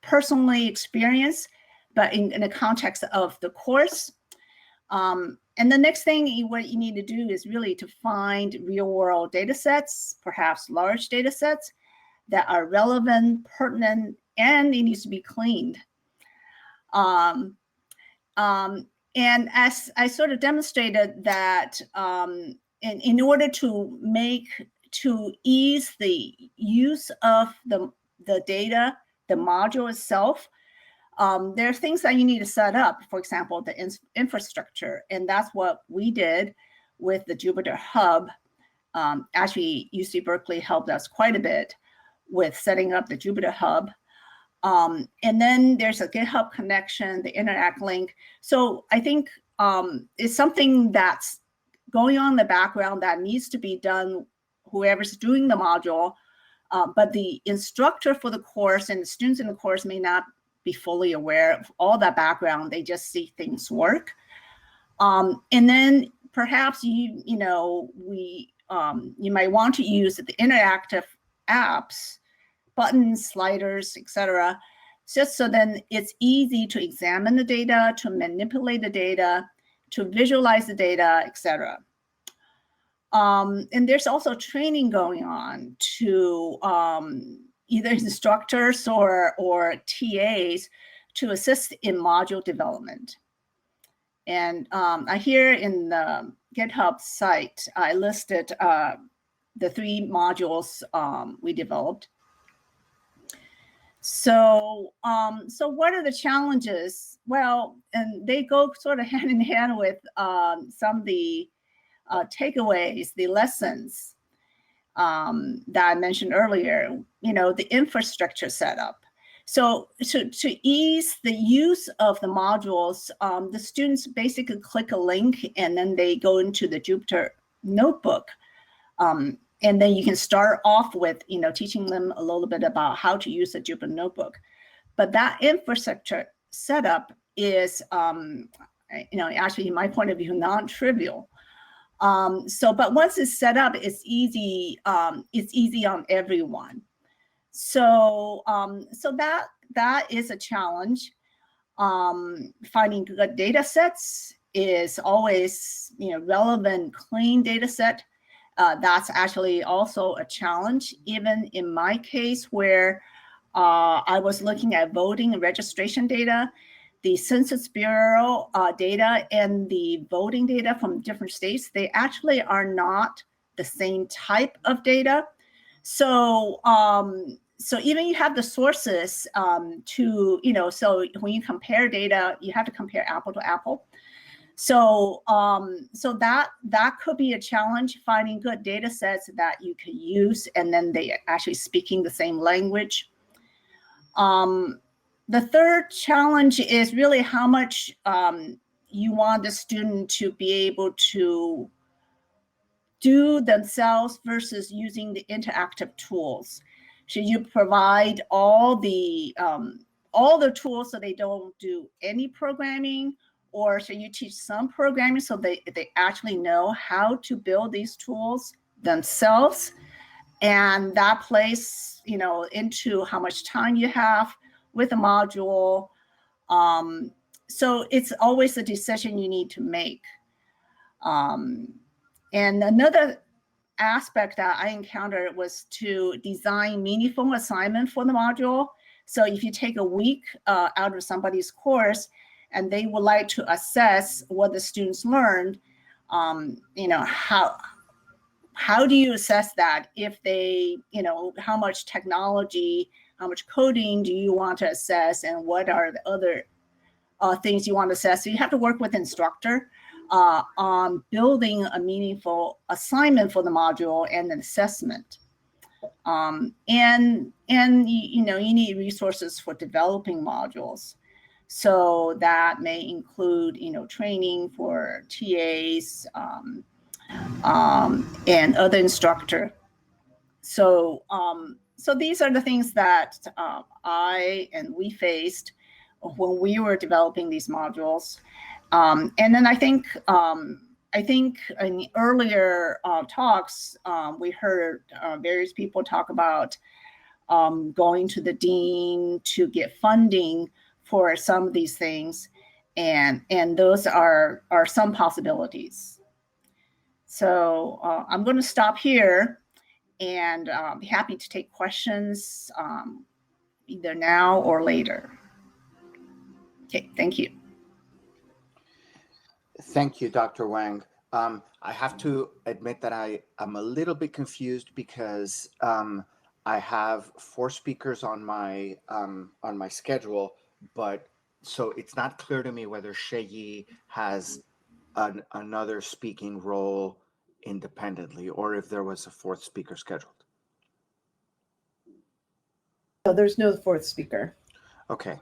H: personally experience, but in the context of the course. And the next thing what you need to do is really to find real-world data sets, perhaps large data sets that are relevant, pertinent, and it needs to be cleaned. And as I sort of demonstrated that in order to ease the use of the data, the module itself, there are things that you need to set up, for example, the infrastructure. And that's what we did with the Jupyter Hub. Actually, UC Berkeley helped us quite a bit with setting up the Jupyter Hub. And then there's a GitHub connection, the Interact link. So I think it's something that's going on in the background that needs to be done, whoever's doing the module. But the instructor for the course and the students in the course may not be fully aware of all that background. They just see things work. And then perhaps you might want to use the interactive apps, buttons, sliders, etc., just so then it's easy to examine the data, to manipulate the data, to visualize the data, etc. And there's also training going on to either instructors or TAs to assist in module development. And here in the GitHub site, I listed the 3 modules we developed. So what are the challenges? Well, and they go sort of hand in hand with some of the takeaways, the lessons that I mentioned earlier, the infrastructure setup. So to ease the use of the modules, the students basically click a link and then they go into the Jupyter notebook. And then you can start off with, teaching them a little bit about how to use the Jupyter notebook. But that infrastructure setup is, actually, in my point of view, non-trivial. But once it's set up, it's easy on everyone. So that is a challenge. Finding good data sets is always, relevant, clean data set. That's actually also a challenge. Even in my case, where I was looking at voting and registration data, the Census Bureau data and the voting data from different states, they actually are not the same type of data. So even you have the sources so when you compare data, you have to compare apple to apple. So that could be a challenge, finding good data sets that you can use, and then they actually speaking the same language. The third challenge is really how much you want the student to be able to do themselves versus using the interactive tools. Should you provide all the tools so they don't do any programming, or should you teach some programming so they actually know how to build these tools themselves? And that plays, into how much time you have with a module. So it's always a decision you need to make. And another aspect that I encountered was to design meaningful assignment for the module. So if you take a week out of somebody's course and they would like to assess what the students learned, how do you assess that? If they, how much technology, how much coding do you want to assess, and what are the other things you want to assess? So you have to work with instructor on building a meaningful assignment for the module and an assessment. And you need resources for developing modules. So that may include, training for TAs and other instructor. So, so these are the things that I and we faced when we were developing these modules. And then I think in earlier talks, we heard various people talk about going to the dean to get funding for some of these things, and those are some possibilities. So I'm going to stop here and be happy to take questions either now or later. Okay, thank you.
A: Thank you, Dr. Wang. I have to admit that I am a little bit confused because I have 4 speakers on my schedule, but so it's not clear to me whether Seyi has another speaking role independently or if there was a 4th speaker scheduled.
B: No, there's no 4th speaker.
A: Okay.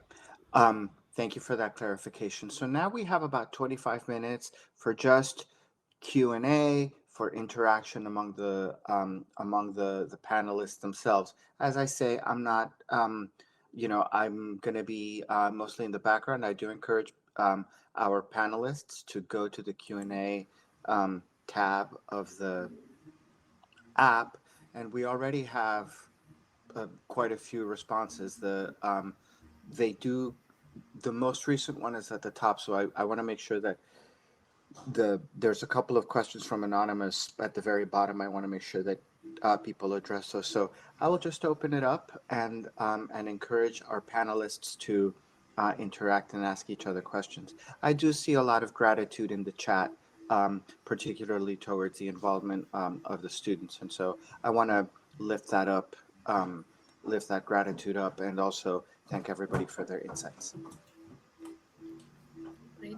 A: Thank you for that clarification. So now we have about 25 minutes for just Q&A, for interaction among the panelists themselves. As I say, I'm not, I'm going to be mostly in the background. I do encourage our panelists to go to the Q&A tab of the app, and we already have quite a few responses. The most recent one is at the top, so I want to make sure that there's a couple of questions from Anonymous at the very bottom. I want to make sure that people address those. So I will just open it up and encourage our panelists to interact and ask each other questions. I do see a lot of gratitude in the chat, particularly towards the involvement of the students, and so I want to lift that up, lift that gratitude up, and also thank everybody for their insights.
E: Great.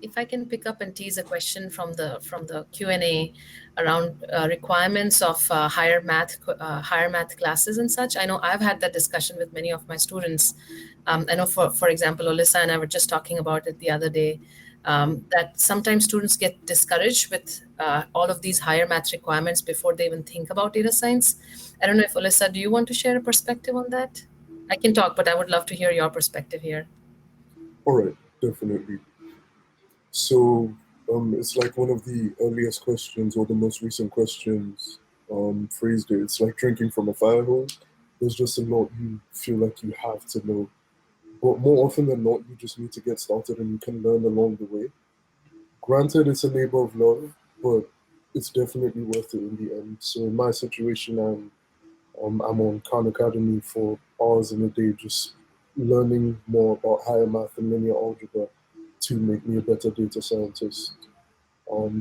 E: If I can pick up and tease a question from the Q&A around requirements of higher math classes and such. I know I've had that discussion with many of my students. I know for example, Alyssa and I were just talking about it the other day, that sometimes students get discouraged with all of these higher math requirements before they even think about data science. I don't know if Alyssa, do you want to share a perspective on that? I can talk, but I would love to hear your perspective here.
G: All right, definitely. So it's like one of the earliest questions or the most recent questions phrased it. It's like drinking from a fire hose. There's just a lot you feel like you have to know. But more often than not, you just need to get started and you can learn along the way. Granted, it's a labor of love, but it's definitely worth it in the end. So in my situation, I'm on Khan Academy for hours in a day, just learning more about higher math and linear algebra to make me a better data scientist.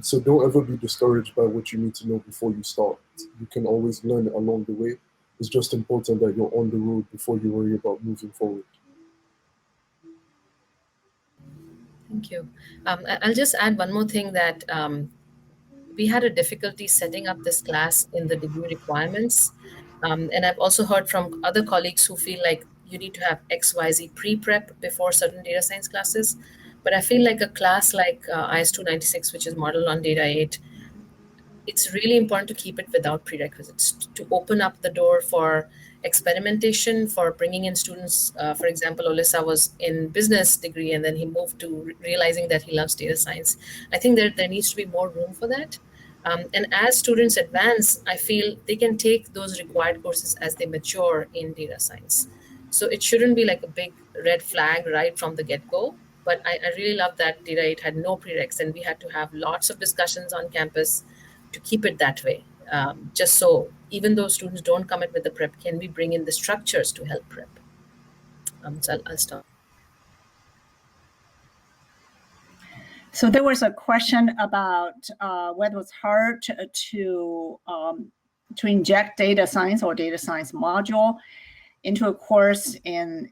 G: So don't ever be discouraged by what you need to know before you start. You can always learn it along the way. It's just important that you're on the road before you worry about moving forward.
E: Thank you. I'll just add one more thing that we had a difficulty setting up this class in the degree requirements. And I've also heard from other colleagues who feel like you need to have XYZ pre-prep before certain data science classes. But I feel like a class like IS 296, which is modeled on Data 8, it's really important to keep it without prerequisites, to open up the door for experimentation, for bringing in students. For example, Alyssa was in business degree and then he moved to realizing that he loves data science. I think there needs to be more room for that. And as students advance, I feel they can take those required courses as they mature in data science. So it shouldn't be like a big red flag right from the get-go. But I really love that Data 8 had no prereqs, and we had to have lots of discussions on campus to keep it that way. Just so even though students don't come in with the prep, can we bring in the structures to help prep? So I'll stop.
H: So there was a question about whether it's hard to inject data science or data science module into a course in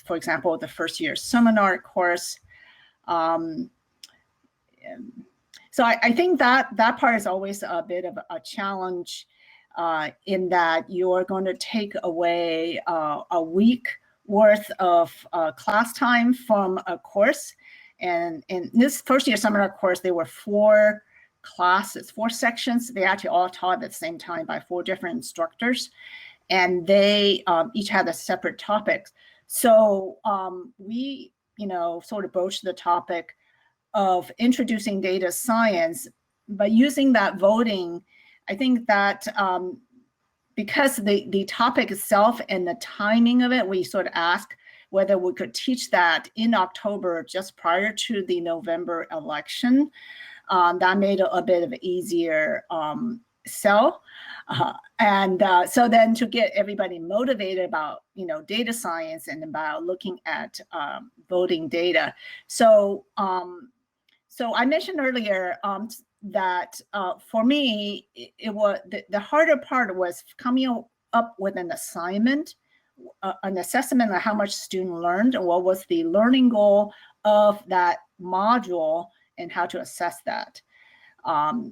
H: for example, the first year seminar course. So I think that part is always a bit of a challenge in that you're going to take away a week worth of class time from a course. And in this first year seminar course, there were 4 classes, 4 sections. They actually all taught at the same time by 4 different instructors. And they each had a separate topic. So we, sort of broached the topic of introducing data science, but using that voting, I think that because the topic itself and the timing of it, we sort of asked whether we could teach that in October, just prior to the November election. That made it a bit of an easier sell. So then to get everybody motivated about, data science and about looking at voting data. So I mentioned earlier that for me, it was the harder part was coming up with an assignment, an assessment of how much student learned and what was the learning goal of that module and how to assess that.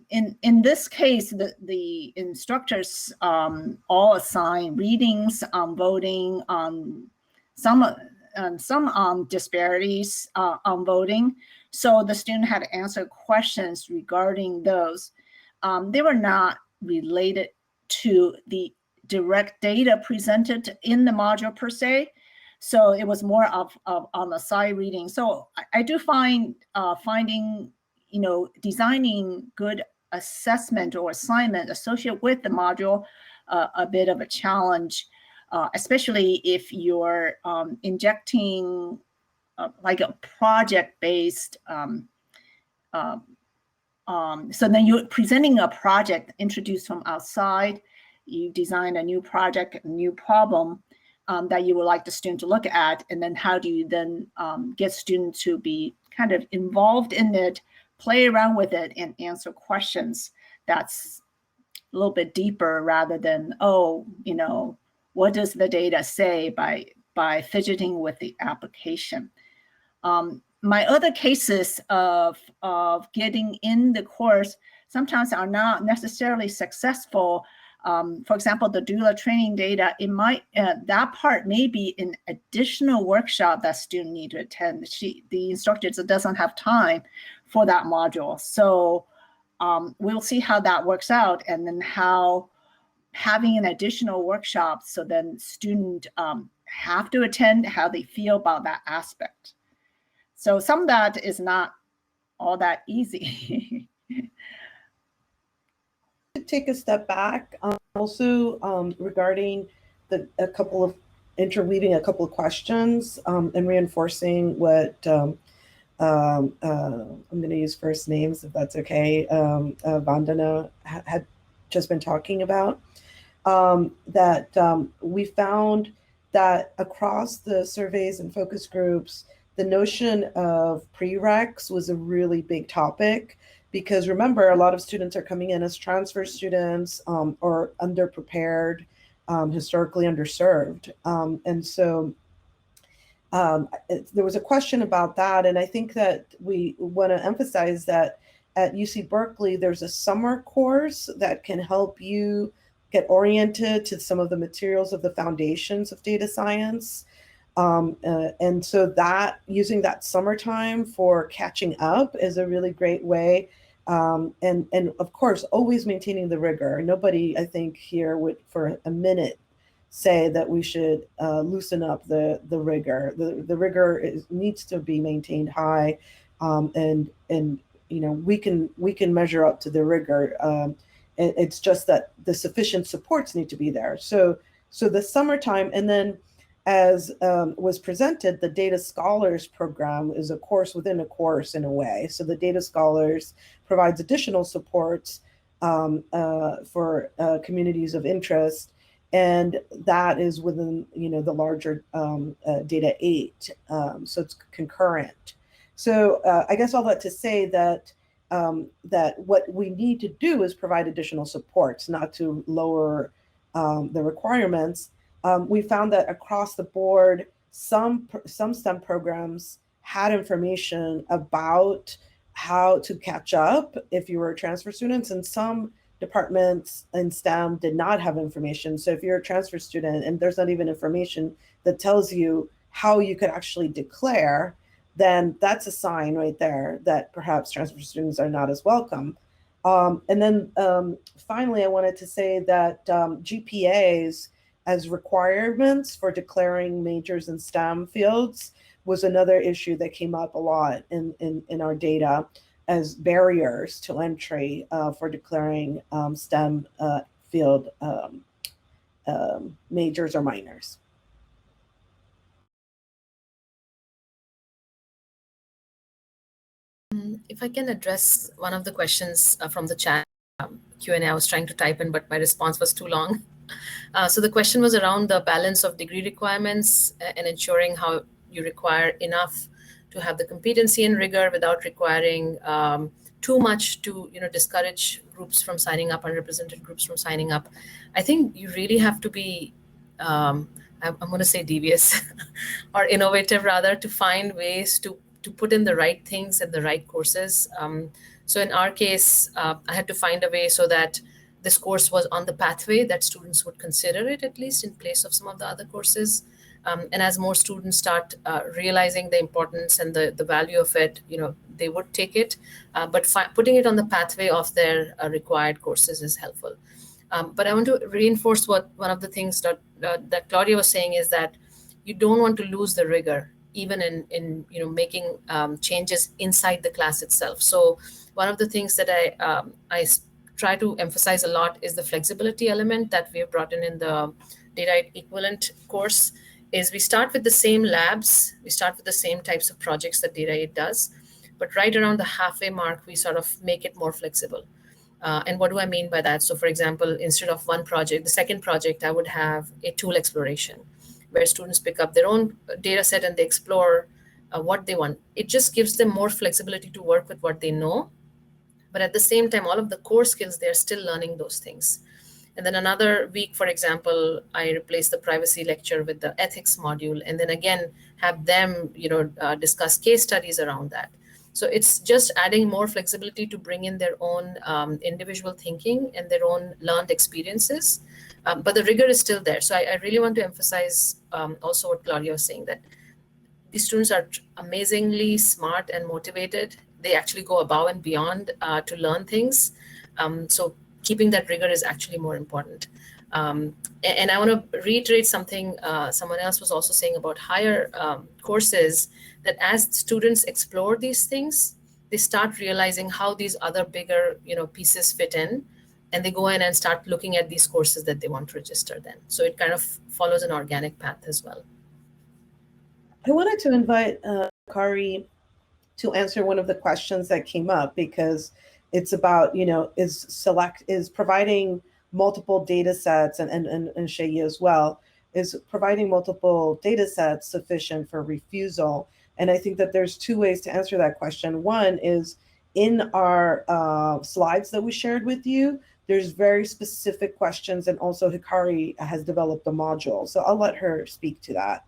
H: In this case, the instructors all assign readings on voting, on some disparities on voting. So the student had to answer questions regarding those. They were not related to the direct data presented in the module per se. So it was more of on the side reading. So I do find finding, designing good assessment or assignment associated with the module a bit of a challenge, especially if you're injecting like a project-based, so then you're presenting a project introduced from outside, you design a new project, a new problem that you would like the student to look at, and then how do you then get students to be kind of involved in it, play around with it, and answer questions that's a little bit deeper rather than, what does the data say by fidgeting with the application. My other cases of getting in the course sometimes are not necessarily successful. For example, the doula training data, it might that part may be an additional workshop that student need to attend. The instructor doesn't have time for that module. So we'll see how that works out, and then how having an additional workshop so then student have to attend, how they feel about that aspect. So some of that is not all that easy.
B: To take a step back, also regarding a couple of interweaving a couple of questions and reinforcing what I'm going to use first names if that's okay. Vandana had just been talking about that we found that across the surveys and focus groups, the notion of prereqs was a really big topic, because remember, a lot of students are coming in as transfer students or underprepared, historically underserved. And so there was a question about that. And I think that we want to emphasize that at UC Berkeley, there's a summer course that can help you get oriented to some of the materials of the foundations of data science. And so that using that summertime for catching up is a really great way. And of course, always maintaining the rigor. Nobody, I think, here would for a minute say that we should loosen up the rigor. The rigor needs to be maintained high, and we can measure up to the rigor. It's just that the sufficient supports need to be there. So the summertime, and then as was presented, the Data Scholars program is a course within a course in a way. So the Data Scholars provides additional supports for communities of interest, and that is within the larger Data 8. So it's concurrent. So I guess all that to say that that what we need to do is provide additional supports, not to lower the requirements. We found that across the board, some STEM programs had information about how to catch up if you were transfer students, and some departments in STEM did not have information. So if you're a transfer student and there's not even information that tells you how you could actually declare, then that's a sign right there that perhaps transfer students are not as welcome. And then finally, I wanted to say that GPAs as requirements for declaring majors in STEM fields was another issue that came up a lot in our data as barriers to entry for declaring STEM field majors or minors.
E: If I can address one of the questions from the chat Q&A, I was trying to type in, but my response was too long. So the question was around the balance of degree requirements and ensuring how you require enough to have the competency and rigor without requiring too much to discourage groups from signing up, underrepresented groups from signing up. I think you really have to be, I'm going to say devious or innovative rather, to find ways to put in the right things and the right courses. So in our case, I had to find a way so that this course was on the pathway that students would consider it, at least in place of some of the other courses. And as more students start realizing the importance and the value of it, they would take it. But putting it on the pathway of their required courses is helpful. But I want to reinforce what one of the things that Claudia was saying is that you don't want to lose the rigor, even in making changes inside the class itself. So one of the things that I try to emphasize a lot is the flexibility element that we have brought in the data equivalent course. Is we start with the same labs, we start with the same types of projects that Data 8 does, but right around the halfway mark, we sort of make it more flexible. And what do I mean by that? So for example, instead of one project, the second project, I would have a tool exploration where students pick up their own data set and they explore what they want. It just gives them more flexibility to work with what they know. But at the same time, all of the core skills, they're still learning those things. And then another week, for example, I replace the privacy lecture with the ethics module, and then again, have them discuss case studies around that. So it's just adding more flexibility to bring in their own individual thinking and their own learned experiences. But the rigor is still there. So I really want to emphasize also what Claudia was saying, that these students are amazingly smart and motivated. They actually go above and beyond to learn things. So keeping that rigor is actually more important. And I want to reiterate something someone else was also saying about higher courses, that as students explore these things, they start realizing how these other bigger pieces fit in, and they go in and start looking at these courses that they want to register then. So it kind of follows an organic path as well.
B: I wanted to invite Kari to answer one of the questions that came up, because it's about, is providing multiple data sets, and Seyi as well, is providing multiple data sets sufficient for refusal? And I think that there's two ways to answer that question. One is in our slides that we shared with you, there's very specific questions, and also Hikari has developed a module. So I'll let her speak to that.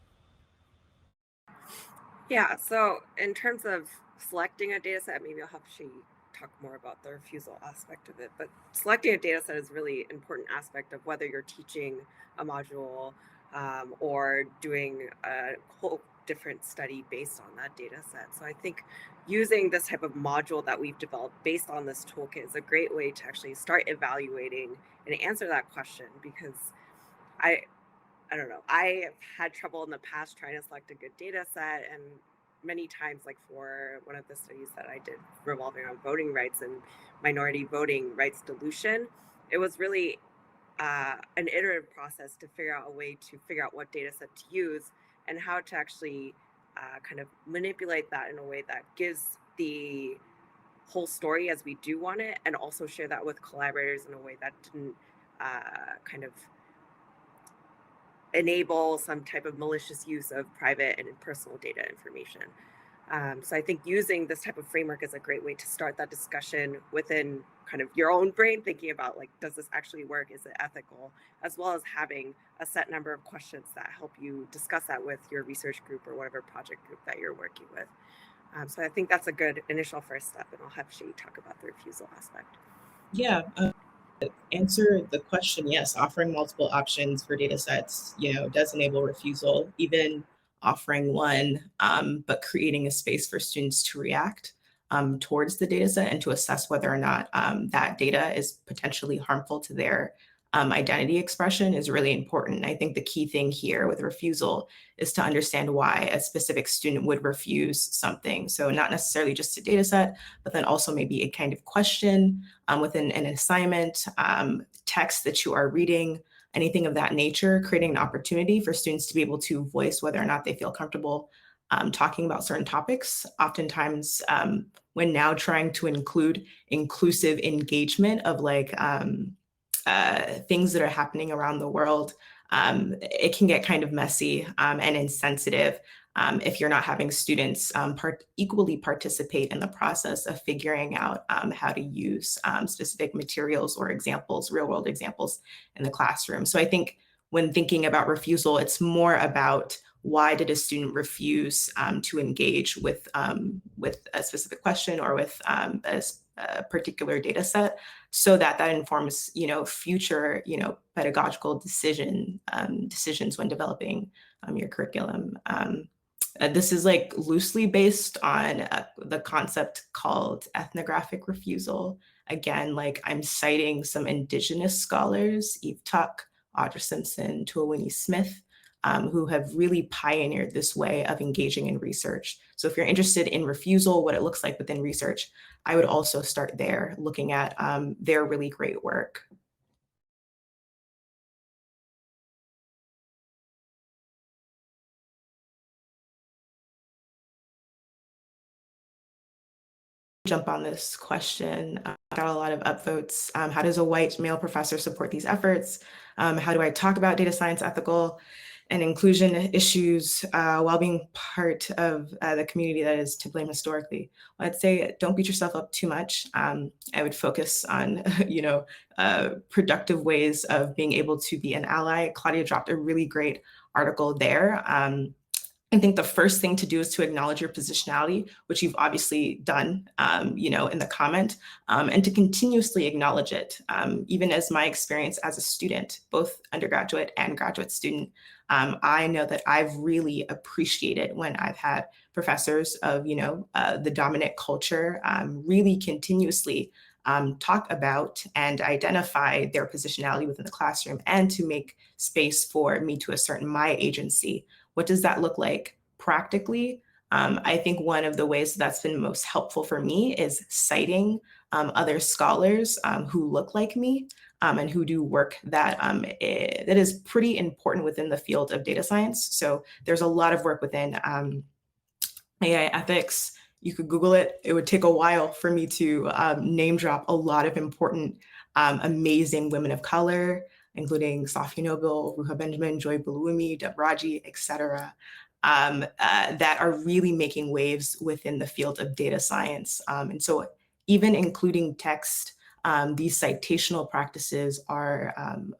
C: Yeah, so in terms of selecting a data set, maybe I'll have Seyi talk more about the refusal aspect of it, but selecting a data set is a really important aspect of whether you're teaching a module or doing a whole different study based on that data set. So I think using this type of module that we've developed based on this toolkit is a great way to actually start evaluating and answer that question, because I don't know, I have had trouble in the past trying to select a good data set, and many times, like for one of the studies that I did revolving around voting rights and minority voting rights dilution, it was really an iterative process to figure out a way to figure out what data set to use and how to actually kind of manipulate that in a way that gives the whole story as we do want it, and also share that with collaborators in a way that didn't kind of enable some type of malicious use of private and personal data information. So I think using this type of framework is a great way to start that discussion within kind of your own brain, thinking about like, does this actually work? Is it ethical? As well as having a set number of questions that help you discuss that with your research group or whatever project group that you're working with. So I think that's a good initial first step, and I'll have Seyi talk about the refusal aspect.
D: Yeah, answer the question, yes, offering multiple options for data sets, does enable refusal, even offering one, but creating a space for students to react towards the data set and to assess whether or not that data is potentially harmful to their identity expression is really important. I think the key thing here with refusal is to understand why a specific student would refuse something. So not necessarily just a data set, but then also maybe a kind of question within an assignment, text that you are reading, anything of that nature, creating an opportunity for students to be able to voice whether or not they feel comfortable talking about certain topics. Oftentimes, when now trying to include inclusive engagement of things that are happening around the world, it can get kind of messy and insensitive if you're not having students equally participate in the process of figuring out how to use specific materials or examples, real world examples in the classroom. So I think when thinking about refusal, it's more about why did a student refuse to engage with a specific question or with a particular data set, so that informs future pedagogical decisions when developing your curriculum. This is loosely based on the concept called ethnographic refusal. Again, I'm citing some Indigenous scholars, Eve Tuck, Audra Simpson, Tuawini Smith, who have really pioneered this way of engaging in research. So if you're interested in refusal, what it looks like within research, I would also start there, looking at their really great work. Jump on this question. Got a lot of upvotes. How does a white male professor support these efforts? How do I talk about data science ethical and inclusion issues while being part of the community that is to blame historically? Well, I'd say don't beat yourself up too much. I would focus on productive ways of being able to be an ally. Claudia dropped a really great article there. I think the first thing to do is to acknowledge your positionality, which you've obviously done, in the comment, and to continuously acknowledge it. Even as my experience as a student, both undergraduate and graduate student, I know that I've really appreciated when I've had professors of, the dominant culture really continuously talk about and identify their positionality within the classroom, and to make space for me to assert my agency. What does that look like practically? I think one of the ways that's been most helpful for me is citing other scholars who look like me and who do work that is pretty important within the field of data science. So there's a lot of work within AI ethics. You could Google it. It would take a while for me to name drop a lot of important, amazing women of color, including Safia Noble, Ruha Benjamin, Joy Buluwumi, Deb Raji, et cetera, that are really making waves within the field of data science. And so even including text, these citational practices are,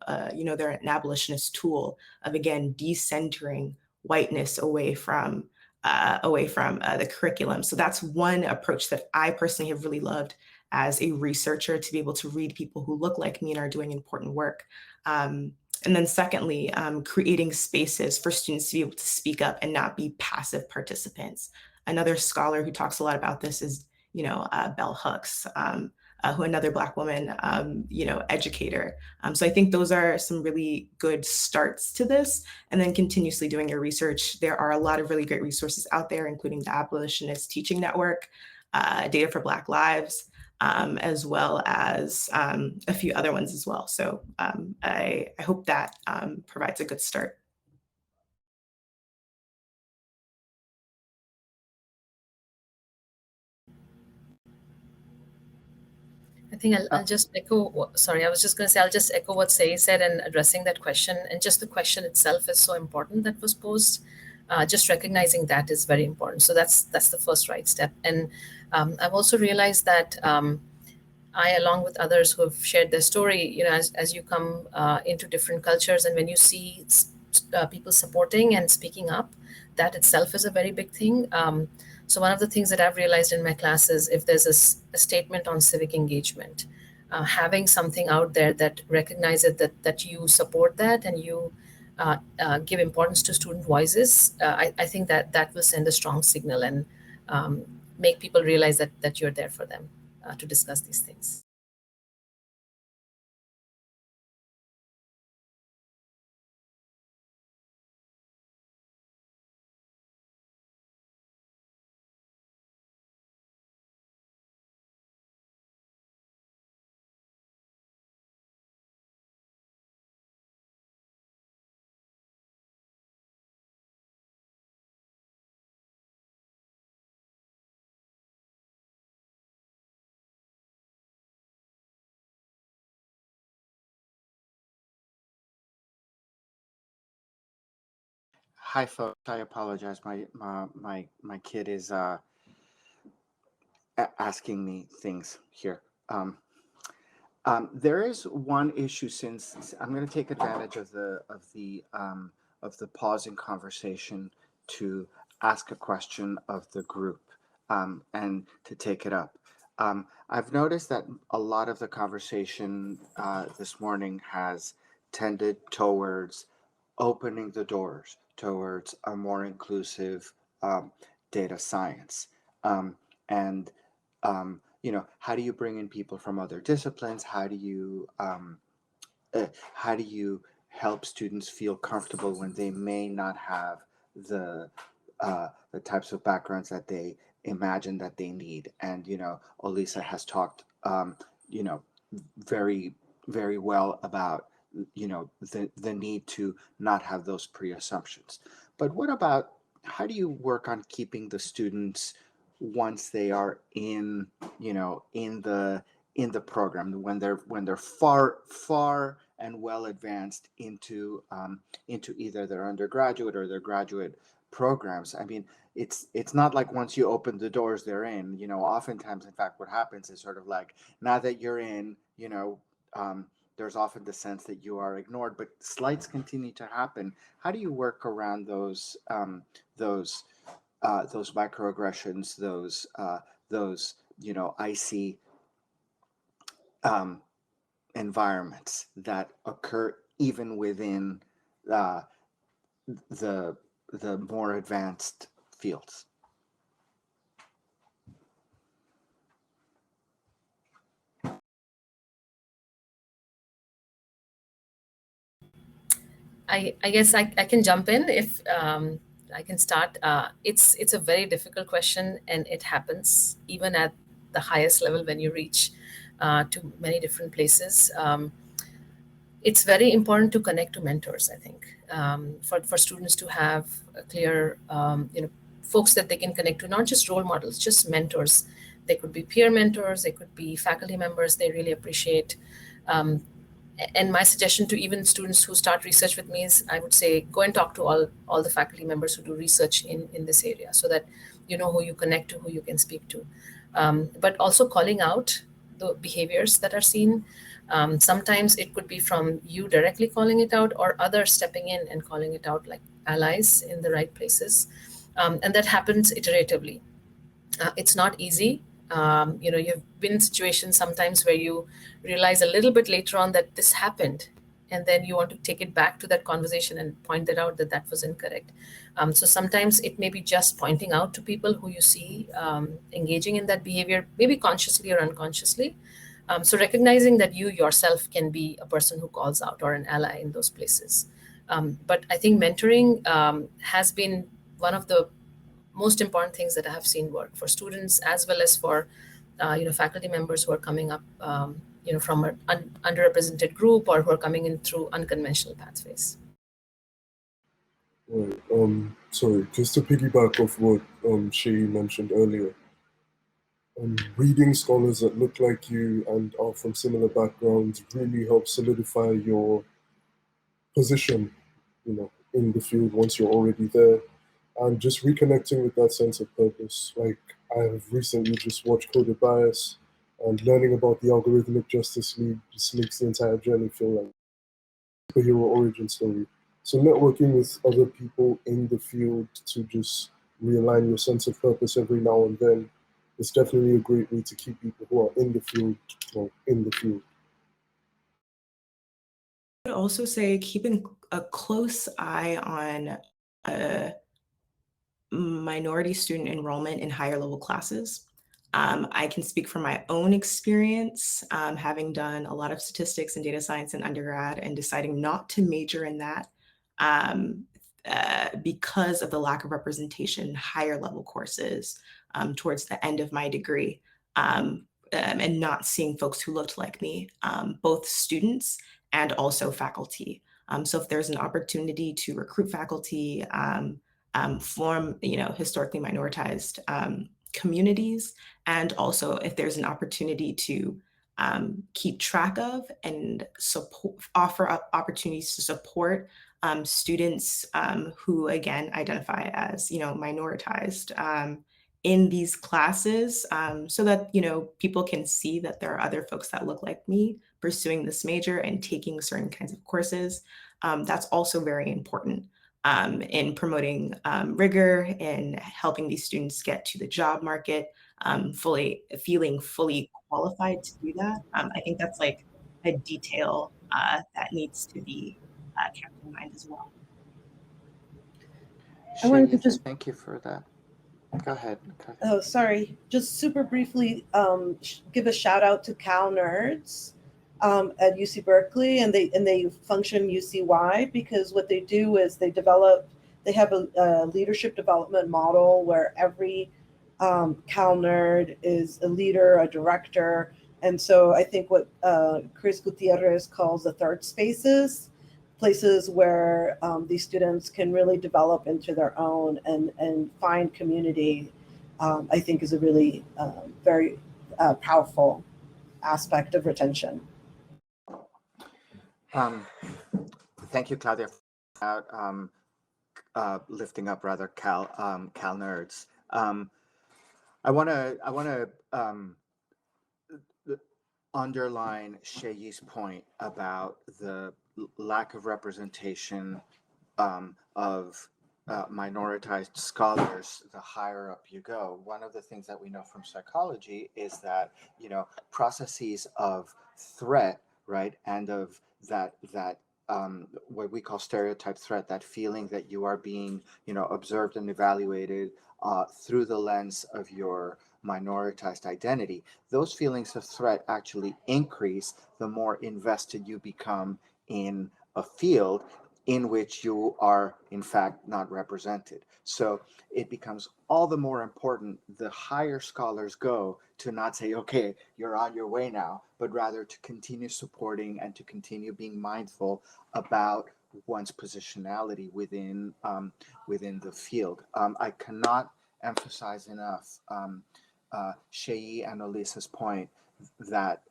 D: they're an abolitionist tool of, again, decentering whiteness away from the curriculum. So that's one approach that I personally have really loved as a researcher, to be able to read people who look like me and are doing important work. And then secondly, creating spaces for students to be able to speak up and not be passive participants. Another scholar who talks a lot about this is, Bell Hooks, who another Black woman, educator. So I think those are some really good starts to this. And then continuously doing your research. There are a lot of really great resources out there, including the Abolitionist Teaching Network, Data for Black Lives, as well as a few other ones as well. So I hope that provides a good start.
E: I think I'll just echo, sorry, I was just going to say, I'll just echo what Seyi said and addressing that question. And just the question itself is so important that was posed. Just recognizing that is very important. So that's the first right step. And I've also realized that I, along with others who have shared their story, as you come into different cultures, and when you see people supporting and speaking up, that itself is a very big thing. So one of the things that I've realized in my classes, if there's a statement on civic engagement, having something out there that recognizes that you support that and you give importance to student voices, I think that will send a strong signal and make people realize that you're there for them to discuss these things.
A: Hi, folks. I apologize. My kid is asking me things here. There is one issue, since I'm going to take advantage of the pause in conversation to ask a question of the group, and to take it up. I've noticed that a lot of the conversation this morning has tended towards opening the doors towards a more inclusive data science, and how do you bring in people from other disciplines? How do you help students feel comfortable when they may not have the types of backgrounds that they imagine that they need? And Olisa has talked very, very well about the need to not have those pre-assumptions. But what about, how do you work on keeping the students, once they are in the program, when they're far and well advanced into either their undergraduate or their graduate programs? I mean, it's not like once you open the doors, they're in. Oftentimes, in fact, what happens is sort of like, now that you're in, there's often the sense that you are ignored, but slights continue to happen. How do you work around those microaggressions, those icy environments that occur even within the more advanced fields?
E: I guess I can jump in if I can start. It's a very difficult question, and it happens even at the highest level when you reach to many different places. It's very important to connect to mentors, I think, for students to have a clear, folks that they can connect to, not just role models, just mentors. They could be peer mentors, they could be faculty members they really appreciate. And my suggestion to even students who start research with me is, I would say, go and talk to all the faculty members who do research in this area, so that you know who you connect to, who you can speak to. But also calling out the behaviors that are seen. Sometimes it could be from you directly calling it out, or others stepping in and calling it out, like allies in the right places. And that happens iteratively. It's not easy. You've been in situations sometimes where you realize a little bit later on that this happened, and then you want to take it back to that conversation and point that out, that was incorrect. So sometimes it may be just pointing out to people who you see engaging in that behavior, maybe consciously or unconsciously. So recognizing that you yourself can be a person who calls out, or an ally in those places. But I think mentoring has been one of the most important things that I have seen work for students, as well as for faculty members who are coming up from an underrepresented group, or who are coming in through unconventional pathways.
G: Right. Sorry, just to piggyback off what Seyi mentioned earlier. Reading scholars that look like you and are from similar backgrounds really helps solidify your position, in the field once you're already there. And just reconnecting with that sense of purpose. Like, I have recently just watched Coded Bias, and learning about the Algorithmic Justice League just makes the entire journey feel like a superhero origin story. So networking with other people in the field to just realign your sense of purpose every now and then It's definitely a great way to keep people who are in the field, well, in the field.
D: I would also say keeping a close eye on minority student enrollment in higher level classes. I can speak from my own experience, having done a lot of statistics and data science in undergrad and deciding not to major in that because of the lack of representation in higher level courses towards the end of my degree, and not seeing folks who looked like me, both students and also faculty. So if there's an opportunity to recruit faculty, form, historically minoritized communities, and also if there's an opportunity to keep track of and offer up opportunities to support students who, again, identify as, minoritized in these classes, so that, people can see that there are other folks that look like me pursuing this major and taking certain kinds of courses. That's also very important in promoting rigor and helping these students get to the job market, feeling fully qualified to do that. I think that's like a detail that needs to be kept in mind as well.
B: I wanted to just
A: thank you for that. Go ahead.
B: Oh, sorry. Just super briefly, give a shout out to Cal Nerds at UC Berkeley, and they function UC-wide, because what they do is they have a leadership development model where every Cal Nerd is a leader, a director, and so I think what Chris Gutierrez calls the third spaces, places where these students can really develop into their own and find community, I think is a really very powerful aspect of retention.
A: Thank you, Claudia, for lifting up rather Cal Nerds. I want to underline Seyi's point about the lack of representation of minoritized scholars the higher up you go. One of the things that we know from psychology is that, processes of threat, right, and of that what we call stereotype threat, that feeling that you are being, observed and evaluated through the lens of your minoritized identity, those feelings of threat actually increase the more invested you become in a field in which you are in fact not represented. So it becomes all the more important the higher scholars go to not say, okay, you're on your way now, but rather to continue supporting and to continue being mindful about one's positionality within the field. I cannot emphasize enough Seyi and Elisa's point that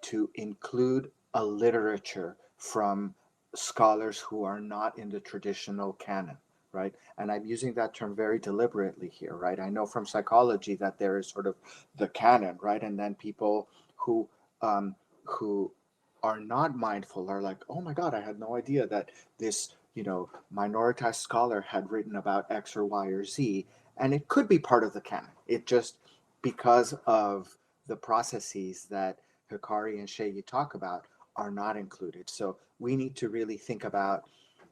A: to include a literature from scholars who are not in the traditional canon, right? And I'm using that term very deliberately here, right? I know from psychology that there is sort of the canon, right? And then people who are not mindful are like, oh my God, I had no idea that this, minoritized scholar had written about X or Y or Z. And it could be part of the canon. It just, because of the processes that Hikari and Seyi talk about, are not included. So we need to really think about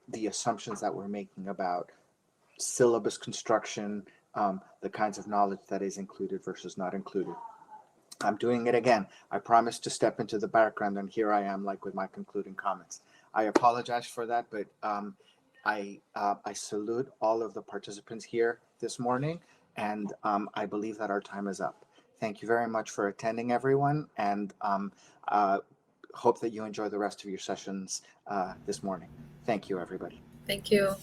A: the assumptions that we're making about syllabus construction, the kinds of knowledge that is included versus not included. I'm doing it again. I promised to step into the background, and here I am, like with my concluding comments. I apologize for that, but I salute all of the participants here this morning, and I believe that our time is up. Thank you very much for attending, everyone, and hope that you enjoy the rest of your sessions this morning. Thank you, everybody.
E: Thank you.